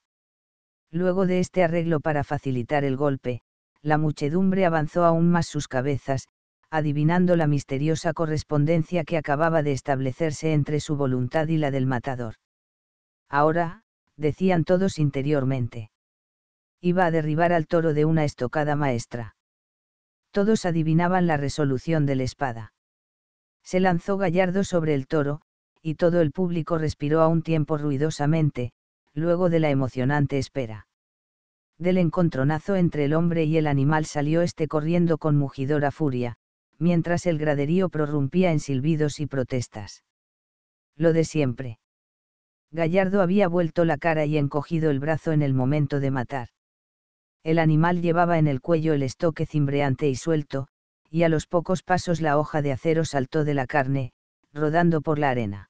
[SPEAKER 1] Luego de este arreglo para facilitar el golpe, la muchedumbre avanzó aún más sus cabezas, adivinando la misteriosa correspondencia que acababa de establecerse entre su voluntad y la del matador. Ahora, decían todos interiormente. Iba a derribar al toro de una estocada maestra. Todos adivinaban la resolución de la espada. Se lanzó Gallardo sobre el toro, y todo el público respiró a un tiempo ruidosamente, luego de la emocionante espera. Del encontronazo entre el hombre y el animal salió este corriendo con mugidora furia, mientras el graderío prorrumpía en silbidos y protestas. Lo de siempre. Gallardo había vuelto la cara y encogido el brazo en el momento de matar. El animal llevaba en el cuello el estoque cimbreante y suelto, y a los pocos pasos la hoja de acero saltó de la carne, rodando por la arena.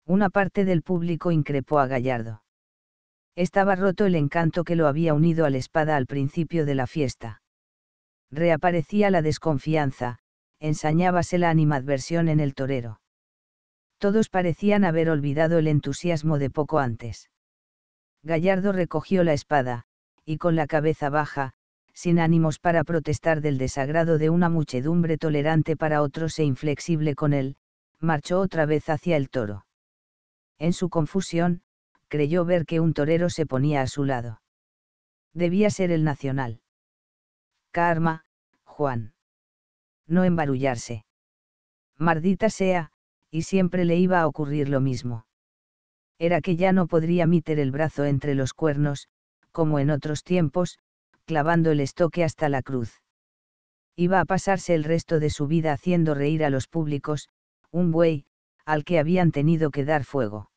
[SPEAKER 1] Una parte del público increpó a Gallardo. Estaba roto el encanto que lo había unido a la espada al principio de la fiesta. Reaparecía la desconfianza, ensañábase la animadversión en el torero. Todos parecían haber olvidado el entusiasmo de poco antes. Gallardo recogió la espada, y con la cabeza baja, sin ánimos para protestar del desagrado de una muchedumbre tolerante para otros e inflexible con él, marchó otra vez hacia el toro. En su confusión, creyó ver que un torero se ponía a su lado. Debía ser el Nacional. Karma, Juan. No embarullarse. Maldita sea, y siempre le iba a ocurrir lo mismo. Era que ya no podría meter el brazo entre los cuernos, como en otros tiempos, clavando el estoque hasta la cruz. Iba a pasarse el resto de su vida haciendo reír a los públicos, un buey, al que habían tenido que dar fuego.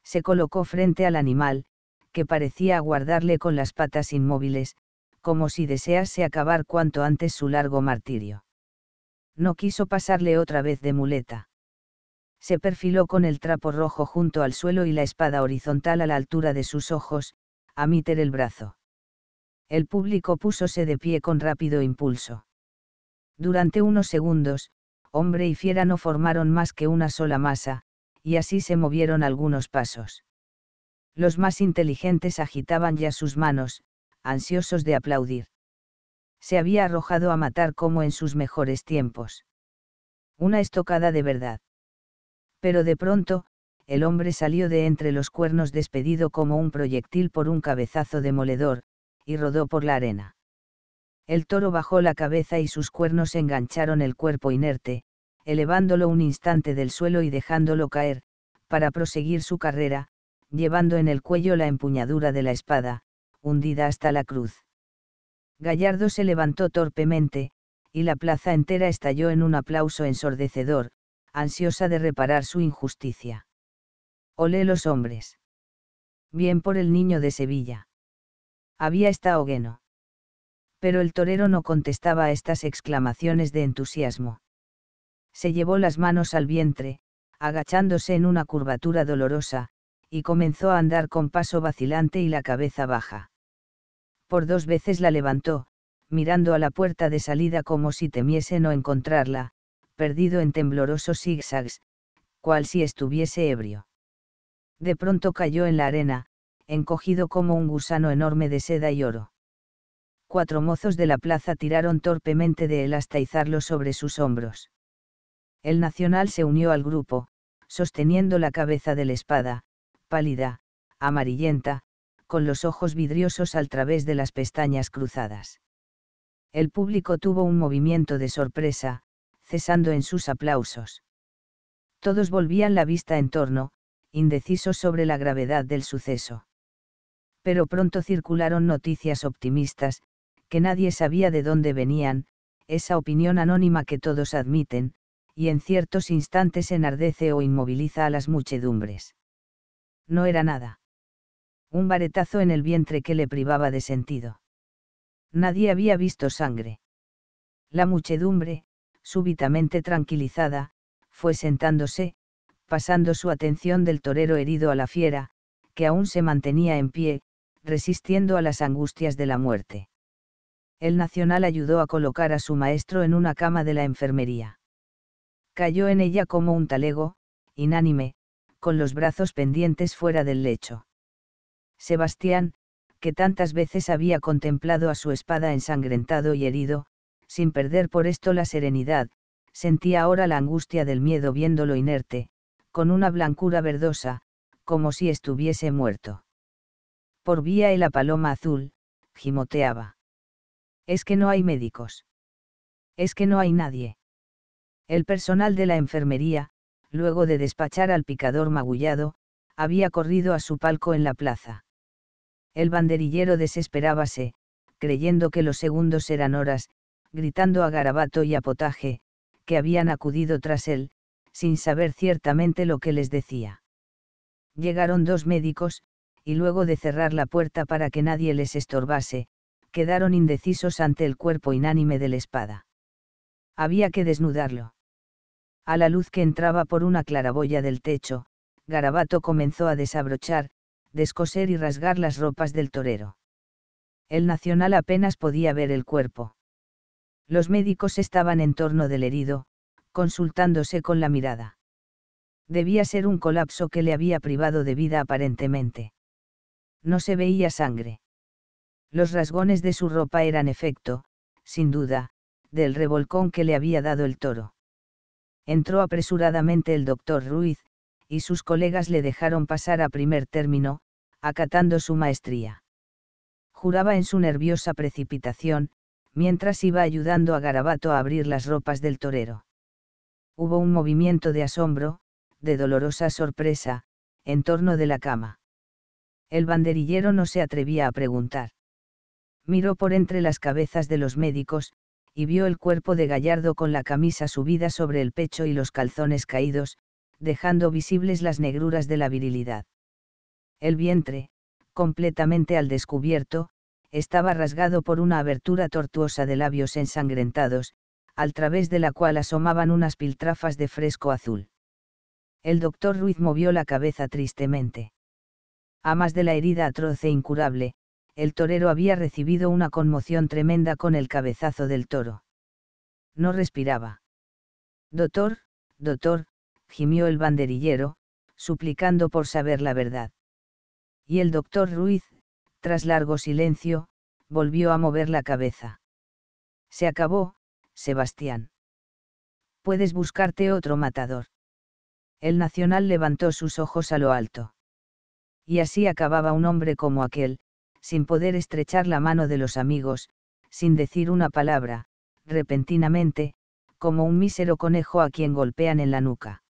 [SPEAKER 1] Se colocó frente al animal, que parecía aguardarle con las patas inmóviles, como si desease acabar cuanto antes su largo martirio. No quiso pasarle otra vez de muleta. Se perfiló con el trapo rojo junto al suelo y la espada horizontal a la altura de sus ojos, a meter el brazo. El público púsose de pie con rápido impulso. Durante unos segundos, hombre y fiera no formaron más que una sola masa, y así se movieron algunos pasos. Los más inteligentes agitaban ya sus manos, ansiosos de aplaudir. Se había arrojado a matar como en sus mejores tiempos. Una estocada de verdad. Pero de pronto, el hombre salió de entre los cuernos despedido como un proyectil por un cabezazo demoledor, y rodó por la arena. El toro bajó la cabeza y sus cuernos engancharon el cuerpo inerte, elevándolo un instante del suelo y dejándolo caer, para proseguir su carrera, llevando en el cuello la empuñadura de la espada, hundida hasta la cruz. Gallardo se levantó torpemente, y la plaza entera estalló en un aplauso ensordecedor, ansiosa de reparar su injusticia. Olé los hombres. Bien por el niño de Sevilla. Había estado bueno. Pero el torero no contestaba a estas exclamaciones de entusiasmo. Se llevó las manos al vientre, agachándose en una curvatura dolorosa, y comenzó a andar con paso vacilante y la cabeza baja. Por 2 veces la levantó, mirando a la puerta de salida como si temiese no encontrarla, perdido en temblorosos zigzags, cual si estuviese ebrio. De pronto cayó en la arena, encogido como un gusano enorme de seda y oro. 4 mozos de la plaza tiraron torpemente de él hasta izarlo sobre sus hombros. El Nacional se unió al grupo, sosteniendo la cabeza de la espada, pálida, amarillenta, con los ojos vidriosos al través de las pestañas cruzadas. El público tuvo un movimiento de sorpresa, cesando en sus aplausos. Todos volvían la vista en torno, indecisos sobre la gravedad del suceso. Pero pronto circularon noticias optimistas, que nadie sabía de dónde venían, esa opinión anónima que todos admiten, y en ciertos instantes enardece o inmoviliza a las muchedumbres. No era nada. Un varetazo en el vientre que le privaba de sentido. Nadie había visto sangre. La muchedumbre, súbitamente tranquilizada, fue sentándose, pasando su atención del torero herido a la fiera, que aún se mantenía en pie, resistiendo a las angustias de la muerte. El Nacional ayudó a colocar a su maestro en una cama de la enfermería. Cayó en ella como un talego, inánime, con los brazos pendientes fuera del lecho. Sebastián, que tantas veces había contemplado a su espada ensangrentado y herido, sin perder por esto la serenidad, sentía ahora la angustia del miedo viéndolo inerte, con una blancura verdosa, como si estuviese muerto. Por vía y la paloma azul, gimoteaba. Es que no hay médicos. Es que no hay nadie. El personal de la enfermería, luego de despachar al picador magullado, había corrido a su palco en la plaza. El banderillero desesperábase, creyendo que los segundos eran horas, gritando a Garabato y a Potaje, que habían acudido tras él, sin saber ciertamente lo que les decía. Llegaron 2 médicos, y luego de cerrar la puerta para que nadie les estorbase, quedaron indecisos ante el cuerpo inánime de la espada. Había que desnudarlo. A la luz que entraba por una claraboya del techo, Garabato comenzó a desabrochar, descoser y rasgar las ropas del torero. El Nacional apenas podía ver el cuerpo. Los médicos estaban en torno del herido, consultándose con la mirada. Debía ser un colapso que le había privado de vida aparentemente. No se veía sangre. Los rasgones de su ropa eran efecto, sin duda, del revolcón que le había dado el toro. Entró apresuradamente el doctor Ruiz, y sus colegas le dejaron pasar a primer término, acatando su maestría. Juraba en su nerviosa precipitación, mientras iba ayudando a Garabato a abrir las ropas del torero. Hubo un movimiento de asombro, de dolorosa sorpresa, en torno de la cama. El banderillero no se atrevía a preguntar. Miró por entre las cabezas de los médicos, y vio el cuerpo de Gallardo con la camisa subida sobre el pecho y los calzones caídos, dejando visibles las negruras de la virilidad. El vientre, completamente al descubierto, estaba rasgado por una abertura tortuosa de labios ensangrentados, al través de la cual asomaban unas piltrafas de fresco azul. El doctor Ruiz movió la cabeza tristemente. A más de la herida atroz e incurable, el torero había recibido una conmoción tremenda con el cabezazo del toro. No respiraba. Doctor, doctor, gimió el banderillero, suplicando por saber la verdad. Y el doctor Ruiz, tras largo silencio, volvió a mover la cabeza. Se acabó, Sebastián. Puedes buscarte otro matador. El Nacional levantó sus ojos a lo alto. Y así acababa un hombre como aquel, sin poder estrechar la mano de los amigos, sin decir una palabra, repentinamente, como un mísero conejo a quien golpean en la nuca.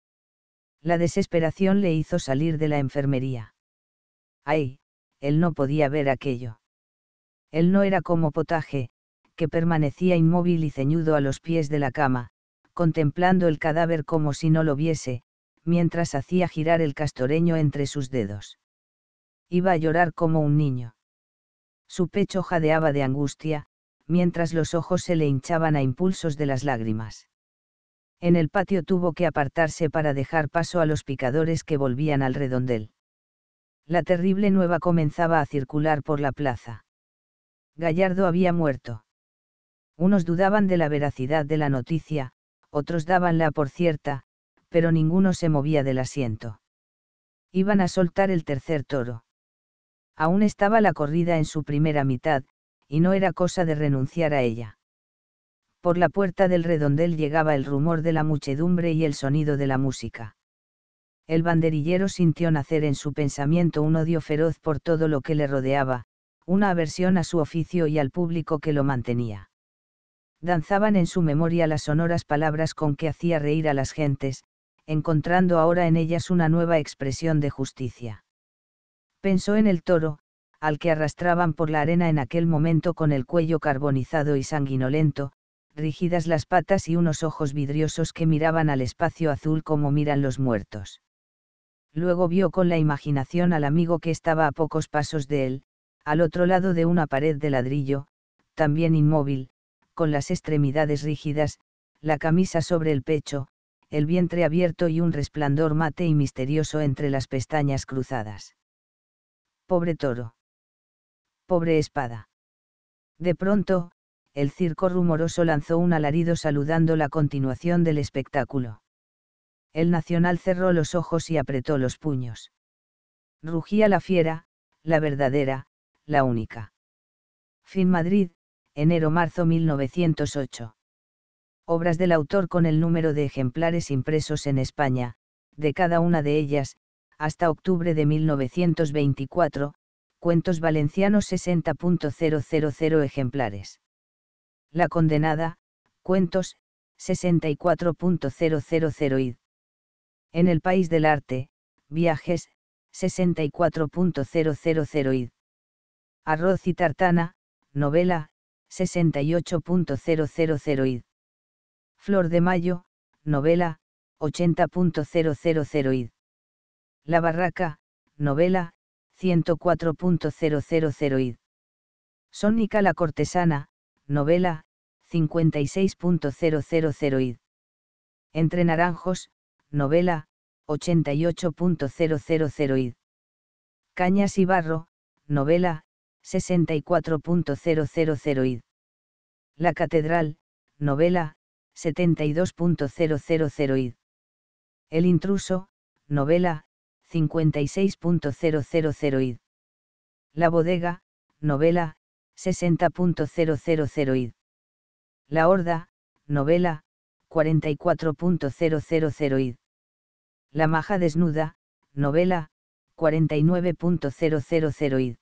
[SPEAKER 1] La desesperación le hizo salir de la enfermería. ¡Ay! Él no podía ver aquello. Él no era como Potaje, que permanecía inmóvil y ceñudo a los pies de la cama, contemplando el cadáver como si no lo viese, mientras hacía girar el castoreño entre sus dedos. Iba a llorar como un niño. Su pecho jadeaba de angustia, mientras los ojos se le hinchaban a impulsos de las lágrimas. En el patio tuvo que apartarse para dejar paso a los picadores que volvían al redondel. La terrible nueva comenzaba a circular por la plaza. Gallardo había muerto. Unos dudaban de la veracidad de la noticia, otros dábanla por cierta, pero ninguno se movía del asiento. Iban a soltar el tercer toro. Aún estaba la corrida en su primera mitad, y no era cosa de renunciar a ella. Por la puerta del redondel llegaba el rumor de la muchedumbre y el sonido de la música. El banderillero sintió nacer en su pensamiento un odio feroz por todo lo que le rodeaba, una aversión a su oficio y al público que lo mantenía. Danzaban en su memoria las sonoras palabras con que hacía reír a las gentes, encontrando ahora en ellas una nueva expresión de justicia. Pensó en el toro, al que arrastraban por la arena en aquel momento con el cuello carbonizado y sanguinolento, rígidas las patas y unos ojos vidriosos que miraban al espacio azul como miran los muertos. Luego vio con la imaginación al amigo que estaba a pocos pasos de él, al otro lado de una pared de ladrillo, también inmóvil, con las extremidades rígidas, la camisa sobre el pecho, el vientre abierto y un resplandor mate y misterioso entre las pestañas cruzadas. Pobre toro. Pobre espada. De pronto, el circo rumoroso lanzó un alarido saludando la continuación del espectáculo. El Nacional cerró los ojos y apretó los puños. Rugía la fiera, la verdadera, la única. Fin Madrid, enero-marzo 1908. Obras del autor con el número de ejemplares impresos en España, de cada una de ellas, hasta octubre de 1924, Cuentos Valencianos 60.000 ejemplares. La Condenada, Cuentos, 64.000 id. En el País del Arte, Viajes, 64.000 id. Arroz y Tartana, Novela, 68.000 id. Flor de Mayo, Novela, 80.000 id. La Barraca, Novela, 104.000 id. Sónica la Cortesana, Novela, 56.000 id. Entre naranjos, novela, 88.000 id. Cañas y barro, novela, 64.000 id. La catedral, novela, 72.000 id. El intruso, novela, 56.000 id. La bodega, novela, 60.000 id. La horda, novela, 44.000 id. La maja desnuda, novela, 49.000 id.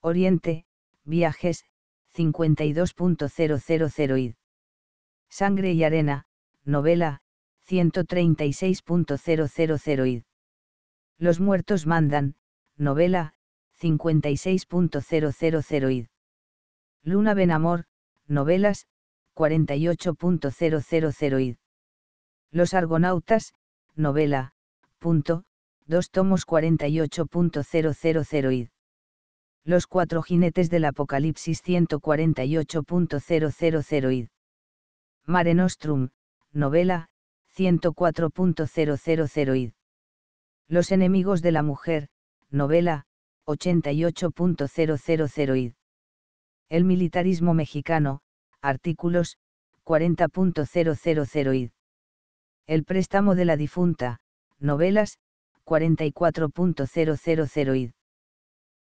[SPEAKER 1] Oriente, viajes, 52.000 id. Sangre y arena, novela, 136.000 id. Los muertos mandan, novela, 56.000 id. Luna Benamor, novelas, 48.000 id. Los argonautas, novela, punto, 2 tomos 48.000 id. Los cuatro jinetes del Apocalipsis 148.000 id. Mare Nostrum, novela, 104.000 id. Los enemigos de la mujer, novela, 88.000 id. El militarismo mexicano, artículos, 40.000 id. El préstamo de la difunta, novelas, 44.000 id.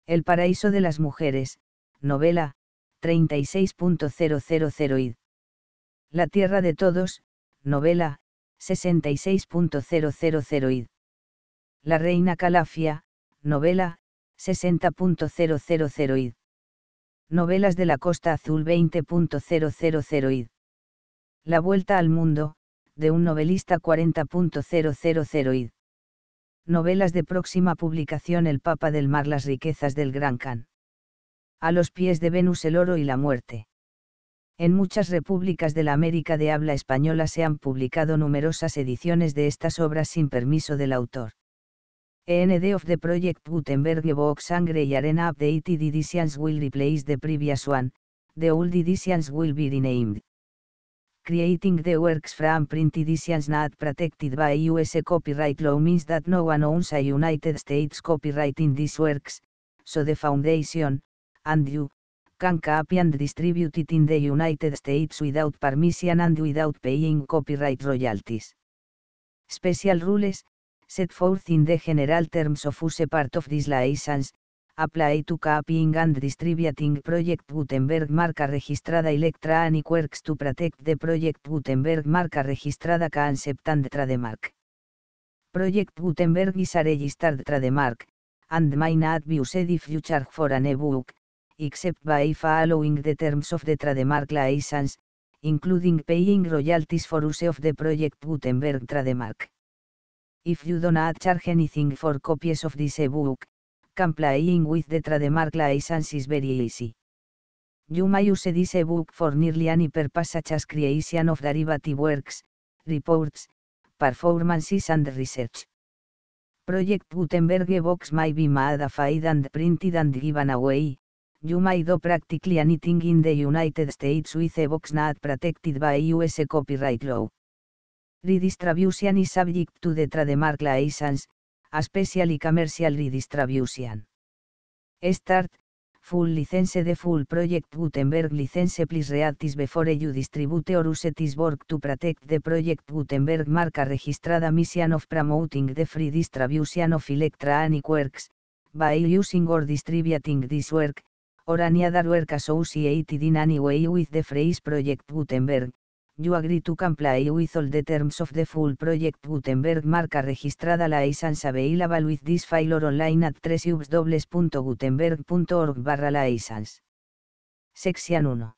[SPEAKER 1] El paraíso de las mujeres, novela, 36.000 id. La tierra de todos, novela, 66.000 id. La reina Calafia, novela, 60.000 id. Novelas de la Costa Azul 20.000 id. La vuelta al mundo, de un novelista 40.000 id. Novelas de próxima publicación El Papa del Mar, las riquezas del Gran Khan. A los pies de Venus, el oro y la muerte. En muchas repúblicas de la América de habla española se han publicado numerosas ediciones de estas obras sin permiso del autor. End of the Project Gutenberg Book Sangre y Arena Updated Editions will replace the previous one, the old editions will be renamed. Creating the works from print editions not protected by US copyright law means that no one owns a United States copyright in these works, so the foundation, and you, can copy and distribute it in the United States without permission and without paying copyright royalties. Special rules, set forth in the general terms of use part of this license, apply to copying and distributing Project Gutenberg marca registrada Electronic Works to protect the Project Gutenberg marca registrada concept and trademark. Project Gutenberg is a registered trademark, and may not be used if you charge for an ebook, except by following the terms of the trademark license, including paying royalties for use of the Project Gutenberg trademark. If you do not charge anything for copies of this ebook, complying with the trademark license is very easy. You may use this ebook for nearly any purpose such as creation of derivative works, reports, performances and research. Project Gutenberg ebooks may be modified and printed and given away. You may do practically anything in the United States with ebooks not protected by US copyright law. Redistribution is subject to the trademark license, especially commercial redistribution. Start, full license. The full Project Gutenberg license please read this before you distribute or use this work to protect the Project Gutenberg marca registrada mission of promoting the free distribution of electronic works, by using or distributing this work, or any other work associated in any way with the phrase Project Gutenberg. You agree to comply with all the terms of the full Project Gutenberg marca registrada license available with this file or online at www.gutenberg.org/license. Section 1.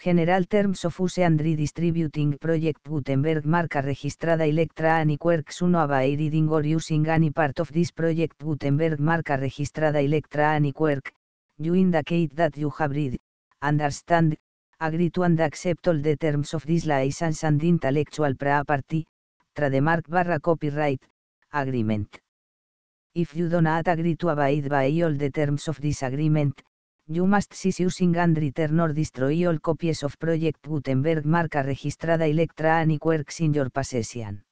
[SPEAKER 1] General Terms of Use and Redistributing Project Gutenberg marca registrada Electronic Works 1. By reading or using any part of this Project Gutenberg marca registrada Electronic Work, you indicate that you have read, understand, agree to and accept all the terms of this license and intellectual property, trademark/copyright, agreement. If you do not agree to abide by all the terms of this agreement, You must cease using and return or destroy all copies of Project Gutenberg marca registrada electronic works in your possession.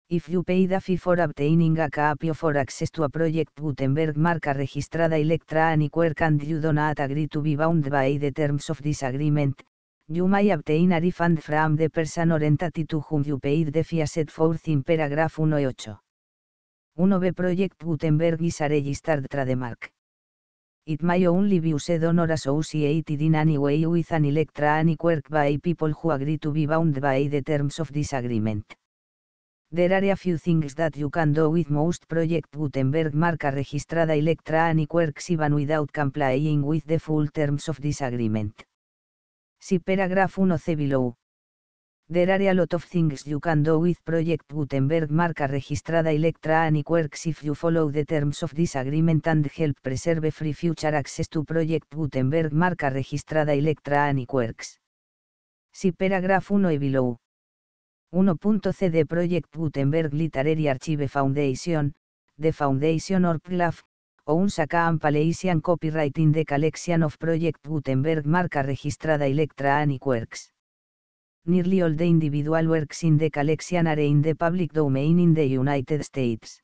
[SPEAKER 1] If you paid a fee for obtaining a copy for access to a Project Gutenberg marca registrada electronic work and you do not agree to be bound by the terms of this agreement, you may obtain a refund from the person or entity to whom you paid the fee as set forth in paragraph 1.8. 1b Project Gutenberg is a registered trademark. It may only be used on or associated in any way with an electronic work by people who agree to be bound by the terms of this agreement. There are a few things that you can do with most Project Gutenberg marca registrada electronic works even without complying with the full terms of this agreement. See paragraph 1c below. There are a lot of things you can do with Project Gutenberg marca registrada electronic works if you follow the terms of this agreement and help preserve free future access to Project Gutenberg marca registrada electronic works. See paragraph 1e below. 1.c Project Gutenberg Literary Archive Foundation, the Foundation or PLAF, owns a compilation copyright in the collection of Project Gutenberg marca registrada electronic works. Nearly all the individual works in the collection are in the public domain in the United States.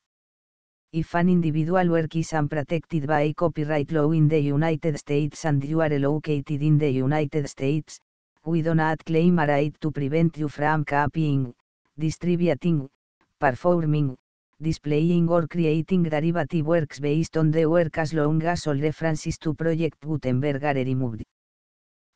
[SPEAKER 1] If an individual work is unprotected by copyright law in the United States and you are located in the United States, we do not claim a right to prevent you from copying, distributing, performing, displaying or creating derivative works based on the work as long as all references to Project Gutenberg are removed.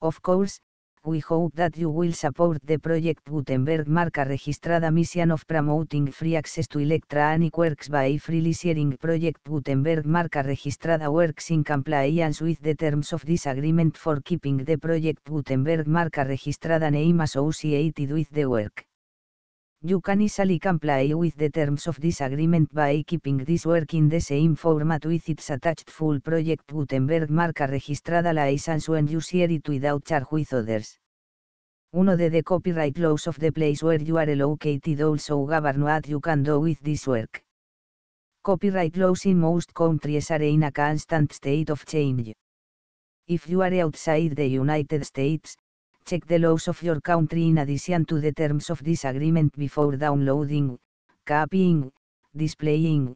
[SPEAKER 1] Of course, we hope that you will support the Project Gutenberg marca registrada mission of promoting free access to electronic works by freely sharing Project Gutenberg marca registrada works in compliance with the terms of this agreement for keeping the Project Gutenberg marca registrada name associated with the work. You can easily comply with the terms of this agreement by keeping this work in the same format with its attached full Project Gutenberg marca registrada license when you share it without charge with others. One of the copyright laws of the place where you are located also govern what you can do with this work. Copyright laws in most countries are in a constant state of change. If you are outside the United States, check the laws of your country in addition to the terms of this agreement before downloading, copying, displaying,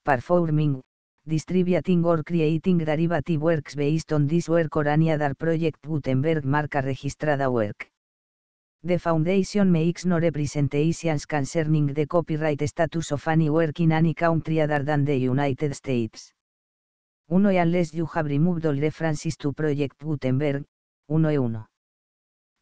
[SPEAKER 1] performing, distributing or creating derivative works based on this work or any other Project Gutenberg marca registrada work. The Foundation makes no representations concerning the copyright status of any work in any country other than the United States. 1. Unless you have removed all references to Project Gutenberg, 1.1.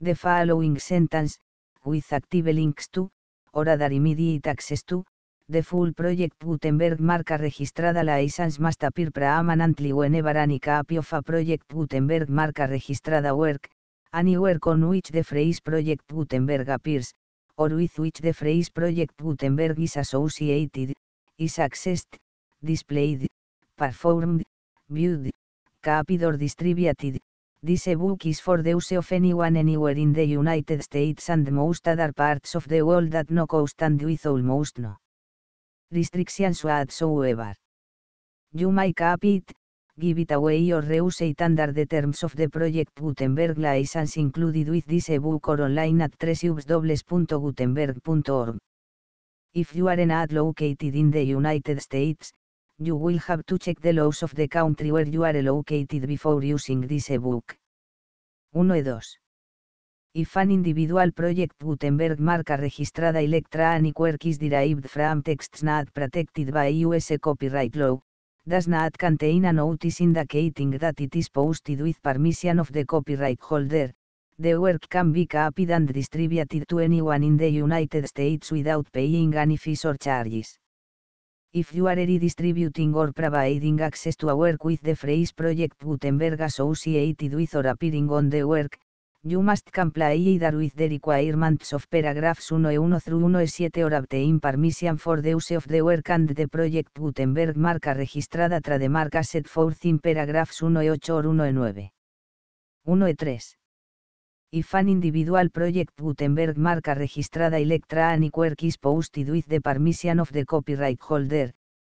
[SPEAKER 1] The following sentence, with active links to, or other immediate access to, the full Project Gutenberg marca registrada license must appear permanently whenever any copy of a Project Gutenberg marca registrada work, any work on which the phrase Project Gutenberg appears, or with which the phrase Project Gutenberg is associated, is accessed, displayed, performed, viewed, copied or distributed. This ebook is for the use of anyone anywhere in the United States and most other parts of the world at no cost and with almost no restrictions whatsoever. You may copy it, give it away or reuse it under the terms of the Project Gutenberg license included with this ebook or online at www.gutenberg.org. If you are not located in the United States, you will have to check the laws of the country where you are located before using this ebook. 1.2. If an individual Project Gutenberg marca registrada electronic work is derived from texts not protected by US copyright law, does not contain a notice indicating that it is posted with permission of the copyright holder, the work can be copied and distributed to anyone in the United States without paying any fees or charges. If you are redistributing or providing access to a work with the phrase Project Gutenberg associated with or appearing on the work, you must comply either with the requirements of paragraphs 1.1 through 1.7 or obtain permission for the use of the work and the Project Gutenberg marca registrada trademark as set forth in paragraphs 1.8 or 1.9. 1.3. If an individual Project Gutenberg marca registrada electronic work is posted with the permission of the copyright holder,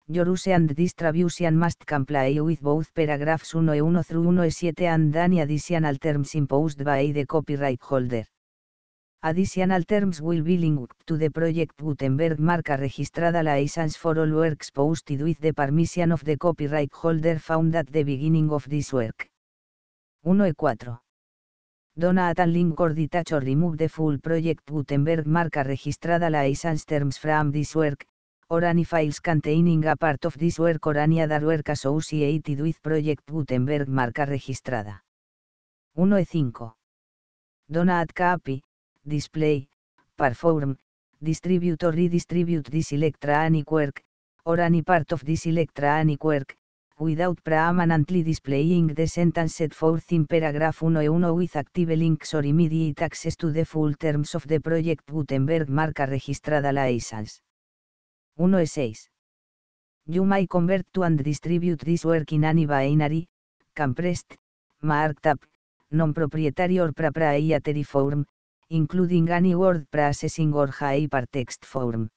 [SPEAKER 1] Your use and distribution must comply with both paragraphs 1E1 through 1E7 and any additional terms imposed by the copyright holder. Additional terms will be linked to the Project Gutenberg marca registrada license for all works posted with the permission of the copyright holder found at the beginning of this work. 1E4. Don't add a link or detach or remove the full Project Gutenberg marca registrada license terms from this work, or any files containing a part of this work or any other work associated with Project Gutenberg marca registrada. 1E5. Don't add copy, display, perform, distribute or redistribute this electronic work, or any part of this electronic work, without permanently displaying the sentence set forth in paragraph 1E1 with active links or immediate access to the full terms of the Project Gutenberg marca registrada license. 1E6. You may convert to and distribute this work in any binary, compressed, marked up, non-proprietary or proprietary form, including any word processing or hypertext form.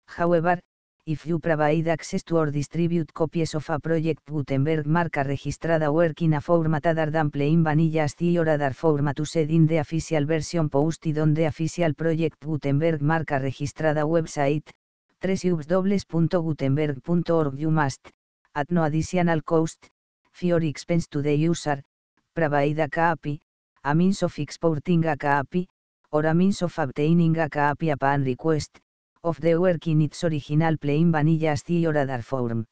[SPEAKER 1] However, if you provide access to or distribute copies of a Project Gutenberg marca registrada work in a format other than plain vanilla SCI or other format used in the official version posted on the official Project Gutenberg marca registrada website, www.gutenberg.org, you must, at no additional cost, fee or expense to the user, provide a copy, a means of exporting a copy, or a means of obtaining a copy upon request, of the work in its original plain vanilla SCI or other form.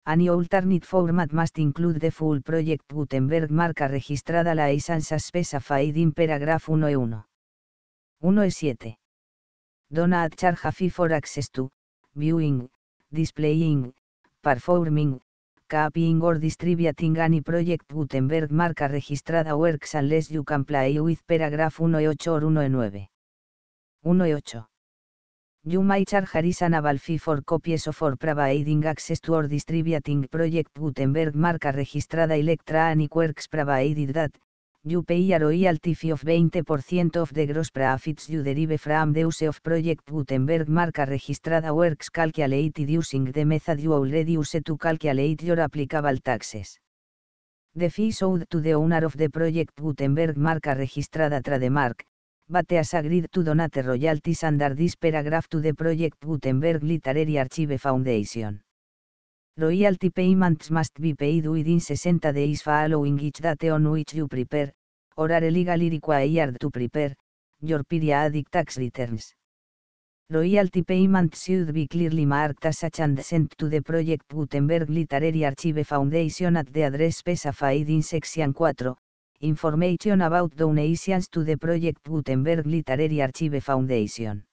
[SPEAKER 1] Any alternate format must include the full Project Gutenberg marca registrada license as specified in paragraph 1E1. 1E7. Don't add charge a fee for access to, viewing, displaying, performing, copying or distributing any Project Gutenberg marca registrada works unless you comply with paragraph 1E8 or 1E9. 1E8. You may charge a reasonable fee for copies of or providing access to or distributing Project Gutenberg marca registrada electronic works provided that, you pay a royalty fee of 20% of the gross profits you derive from the use of Project Gutenberg marca registrada works calculated using the method you already use to calculate your applicable taxes. The fee is owed to the owner of the Project Gutenberg marca registrada trademark, but has agreed to donate royalties under this paragraph to the Project Gutenberg Literary Archive Foundation. Royalty payments must be paid within 60 days following each date on which you prepare, or are legally required to prepare, your periodic tax returns. Royalty payments should be clearly marked as such and sent to the Project Gutenberg Literary Archive Foundation at the address specified in Section 4, Information about donations to the Project Gutenberg Literary Archive Foundation.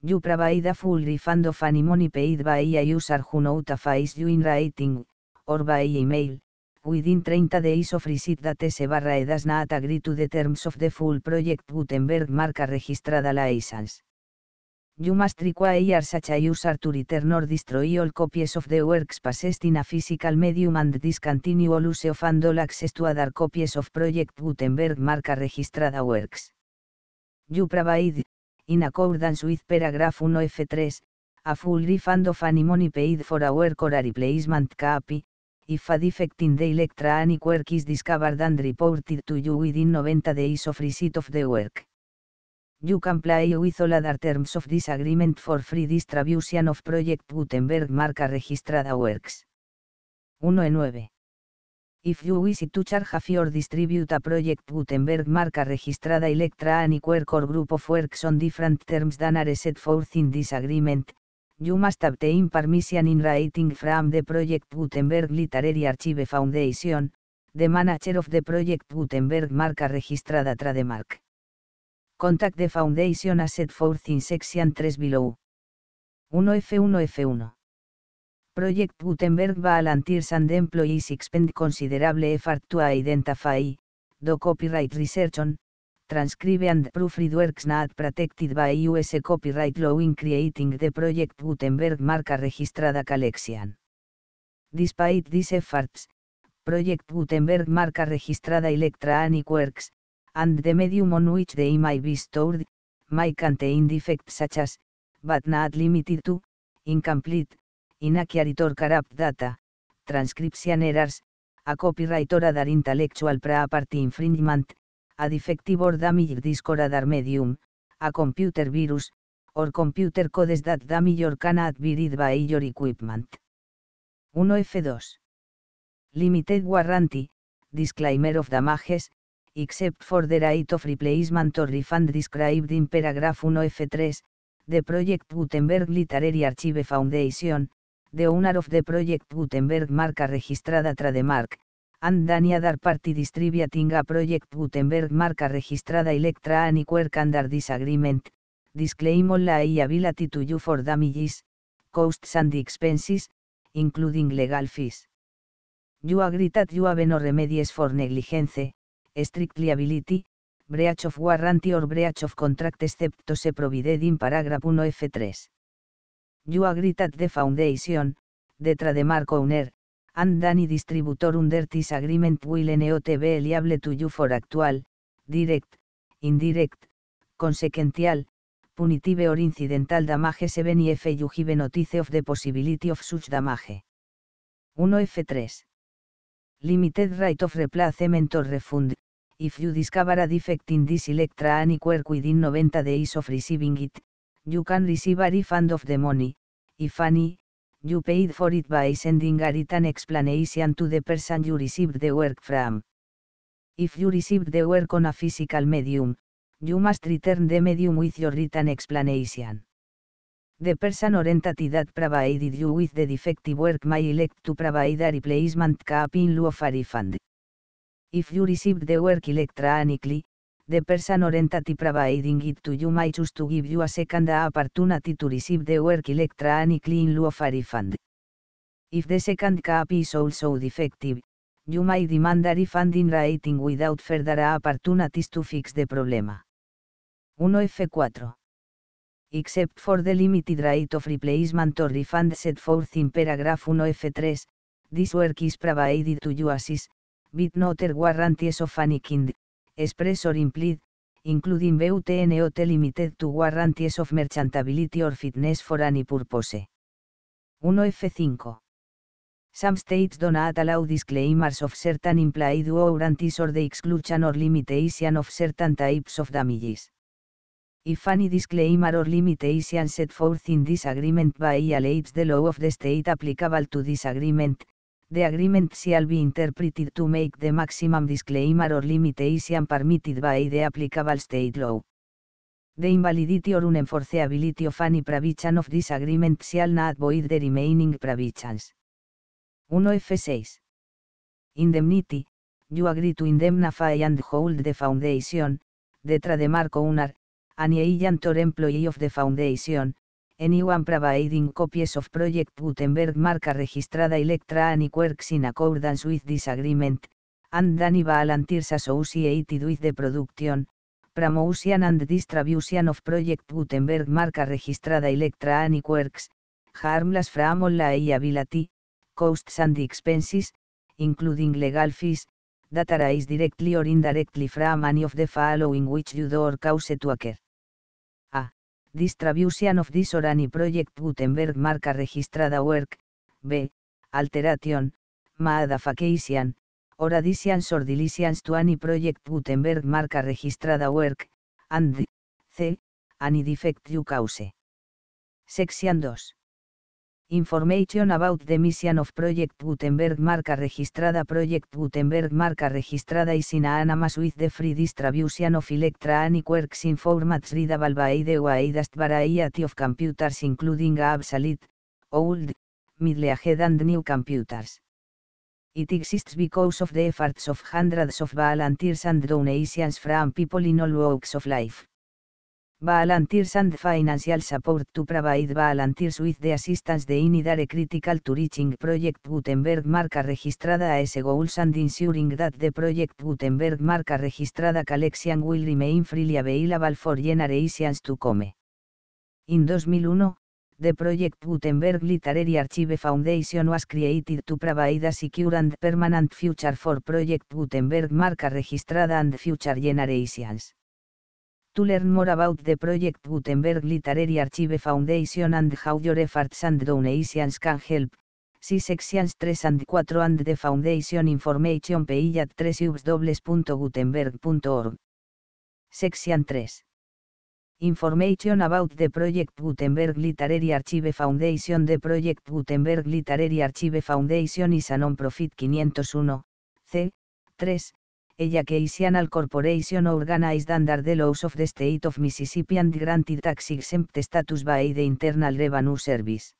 [SPEAKER 1] You provide a full refund of any money paid by a user who notifies you in writing, or by email, within 30 days of receipt that S/E does not agree to the terms of the full Project Gutenberg marca registrada license. You must require such a user to return or destroy all copies of the works possessed in a physical medium and discontinue all use of and all access to other copies of Project Gutenberg marca registrada works. You provide, in accordance with paragraph 1F3, a full refund of any money paid for a work or a replacement copy, if a defect in the electronic work is discovered and reported to you within 90 days of receipt of the work. You comply with all other terms of this agreement for free distribution of Project Gutenberg marca registrada works. 1E9. If you wish to charge a fee or distribute a Project Gutenberg marca registrada electronic work or group of works on different terms than are set forth in this agreement, you must obtain permission in writing from the Project Gutenberg Literary Archive Foundation, the manager of the Project Gutenberg marca registrada trademark. Contact the foundation as set forth in section 3 below. 1F1F1. Project Gutenberg volunteers and employees expend considerable effort to identify, do copyright research on, transcribe and proofread works not protected by US copyright law in creating the Project Gutenberg marca registrada collection. Despite these efforts, Project Gutenberg marca registrada electronic works, and the medium on which they may be stored, may contain defects such as, but not limited to, incomplete, inaccurate corrupt data, transcription errors, a copyright or other intellectual property infringement, a defective or damaged disk or other medium, a computer virus, or computer codes that damage or cannot be read by your equipment. 1F2. Limited warranty, disclaimer of damages, except for the right of replacement or refund described in paragraph 1F3, the Project Gutenberg Literary Archive Foundation, the owner of the Project Gutenberg marca registrada trademark, and any other party distributing a Project Gutenberg marca registrada electronic work under this agreement, disclaim all liability to you for damages, costs and expenses, including legal fees. You agree that you have no remedies for negligence, strict liability, breach of warranty or breach of contract except those provided in paragraph 1F3. You agree that the foundation, the trademark owner, and any distributor under this agreement will not be liable to you for actual, direct, indirect, consequential, punitive or incidental damages even if you give notice of the possibility of such damage. 1F3. Limited right of replacement or refund, if you discover a defect in this electronic work within 90 days of receiving it, you can receive a refund of the money, if any, you paid for it by sending a written explanation to the person you received the work from. If you received the work on a physical medium, you must return the medium with your written explanation. The person or entity that provided you with the defective work may elect to provide a replacement copy in lieu of a refund. If you received the work electronically, the person or entity providing it to you may choose to give you a second opportunity to receive the work electronically in lieu of a refund. If the second copy is also defective, you may demand a refund in writing without further opportunities to fix the problem. 1F4. Except for the limited right of replacement or refund set forth in paragraph 1F3, this work is provided to you as is, with no other warranties of any kind, express or implied, including but not limited to warranties of merchantability or fitness for any purpose. 1F5. Some states do not allow disclaimers of certain implied warranties or the exclusion or limitation of certain types of damages. If any disclaimer or limitation set forth in this agreement violates the law of the state applicable to this agreement, the agreement shall be interpreted to make the maximum disclaimer or limitation permitted by the applicable state law. The invalidity or unenforceability of any provision of this agreement shall not void the remaining provisions. 1F6. Indemnity, you agree to indemnify and hold the foundation, the trademark owner, any agent or employee of the foundation, anyone providing copies of Project Gutenberg marca registrada electronic works in accordance with this agreement, and any volunteers associated with the production, promotion and distribution of Project Gutenberg marca registrada electronic works, harmless from all liability, costs and expenses, including legal fees, that arise directly or indirectly from any of the following which you do or cause to occur. A. Distribution of this or any Project Gutenberg marca registrada work. B. Alteration, modification, or additions or deletions to any Project Gutenberg marca registrada work, and C. Any defect you cause. Section 2. Information about the mission of Project Gutenberg marca registrada. Project Gutenberg marca registrada is synonymous with the free distribution of electronic works in formats readable by the widest variety of computers including obsolete, old, middle-aged and new computers. It exists because of the efforts of hundreds of volunteers and donations from people in all walks of life. Volunteers and financial support to provide volunteers with the assistance they need are critical to reaching Project Gutenberg marca registrada as goals and ensuring that the Project Gutenberg marca registrada collection will remain freely available for generations to come. In 2001, the Project Gutenberg Literary Archive Foundation was created to provide a secure and permanent future for Project Gutenberg marca registrada and future generations. To learn more about the Project Gutenberg Literary Archive Foundation and how your efforts and donations can help, see sections 3 and 4 and the Foundation information page at www.gutenberg.org. Section 3. Information about the Project Gutenberg Literary Archive Foundation. The Project Gutenberg Literary Archive Foundation is a non-profit 501, c. 3, educational corporation organized under the laws of the state of Mississippi and granted tax-exempt status by the Internal Revenue Service.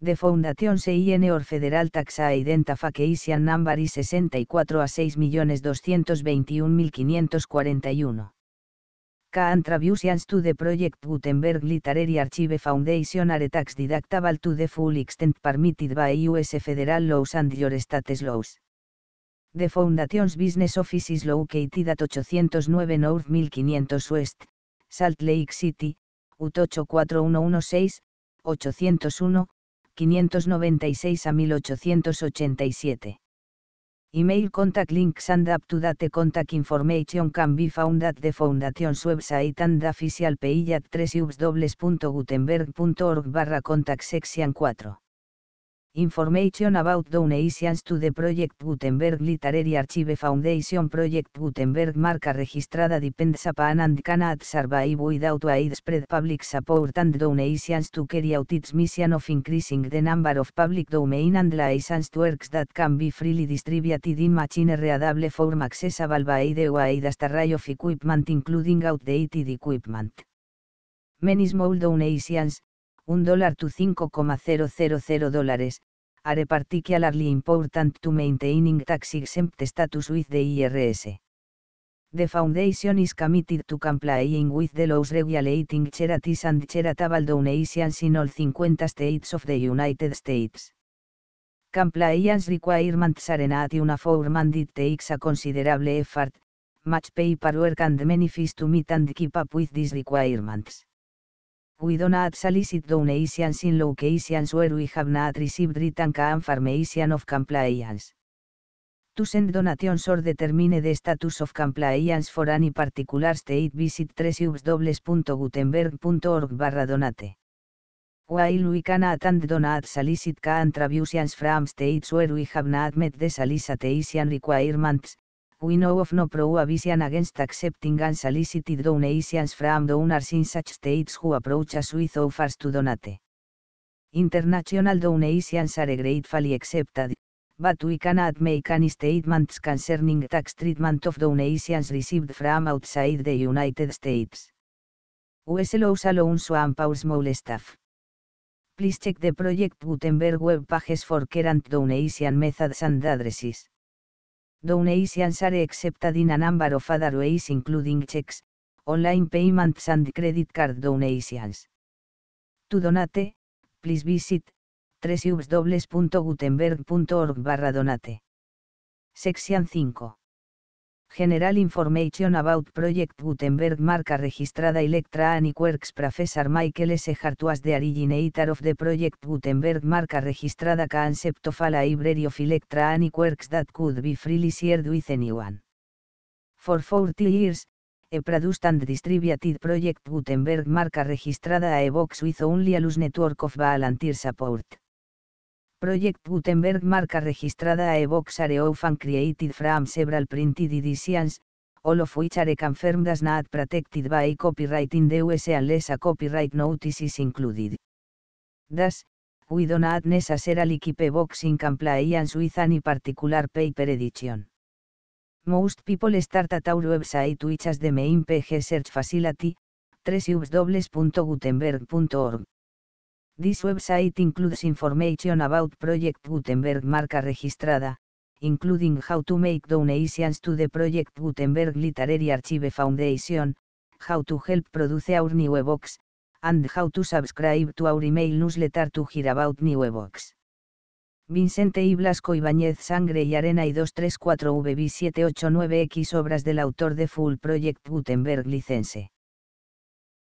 [SPEAKER 1] The Foundation's IN or Federal Tax Identification Number is 64A6.221.541. Contributions to the Project Gutenberg Literary Archive Foundation are tax deductible to the full extent permitted by U.S. federal laws and your state's laws. The Foundation's business office is located at 809 North 1500 West, Salt Lake City, UT 84116, 801, 596 a 1887. Email contact links and up-to-date contact information can be found at the Foundation's website and the official page at www.gutenberg.org/contact section 4. Information about donations to the Project Gutenberg Literary Archive Foundation. Project Gutenberg marca registrada depends upon and cannot survive without widespread public support and donations to carry out its mission of increasing the number of public domain and licensed works that can be freely distributed in machine-readable form accessible by the widest array of equipment including outdated equipment. Many small donations, $1 to $5,000, are particularly important to maintaining tax-exempt status with the IRS. The Foundation is committed to complying with the laws regulating charities and charitable donations in all 50 states of the United States. Compliance requirements are not uniform and it takes a considerable effort, much paperwork and many fees to meet and keep up with these requirements. We do not solicit donations in locations where we have not received written confirmation of compliance. To send donations or determine the status of compliance for any particular state, visit www.gutenberg.org/donate. While we cannot and do not solicit contributions from states where we have not met the solicitation requirements, we know of no prohibition against accepting unsolicited donations from donors in such states who approach us with offers to donate. International donations are gratefully accepted, but we cannot make any statements concerning tax treatment of donations received from outside the United States. US laws allow some small staff. Please check the Project Gutenberg web pages for current donation methods and addresses. Donations are accepted in a number of other ways including checks, online payments and credit card donations. To donate, please visit www.gutenberg.org/donate. Section 5. General Information about Project Gutenberg marca registrada. Electronic Works. Professor Michael S. Hart was the originator of the Project Gutenberg marca registrada concept of a library of electronic works that could be freely shared with anyone. For 40 years, he produced and distributed Project Gutenberg marca registrada a books with only a loose network of volunteer support. Project Gutenberg marca registrada a books are often created from several printed editions, all of which are confirmed as not protected by copyright in the USA unless a copyright notice is included. Thus, we do not necessarily keep a box in compliance with any particular paper edition. Most people start at our website, which is the main page search facility, www.gutenberg.org. This website includes information about Project Gutenberg marca registrada, including how to make donations to the Project Gutenberg Literary Archive Foundation, how to help produce our new ebooks, and how to subscribe to our email newsletter to hear about new ebooks. Vicente I. Blasco Ibáñez. Sangre y arena y 234VB789X. Obras del autor de Full Project Gutenberg license.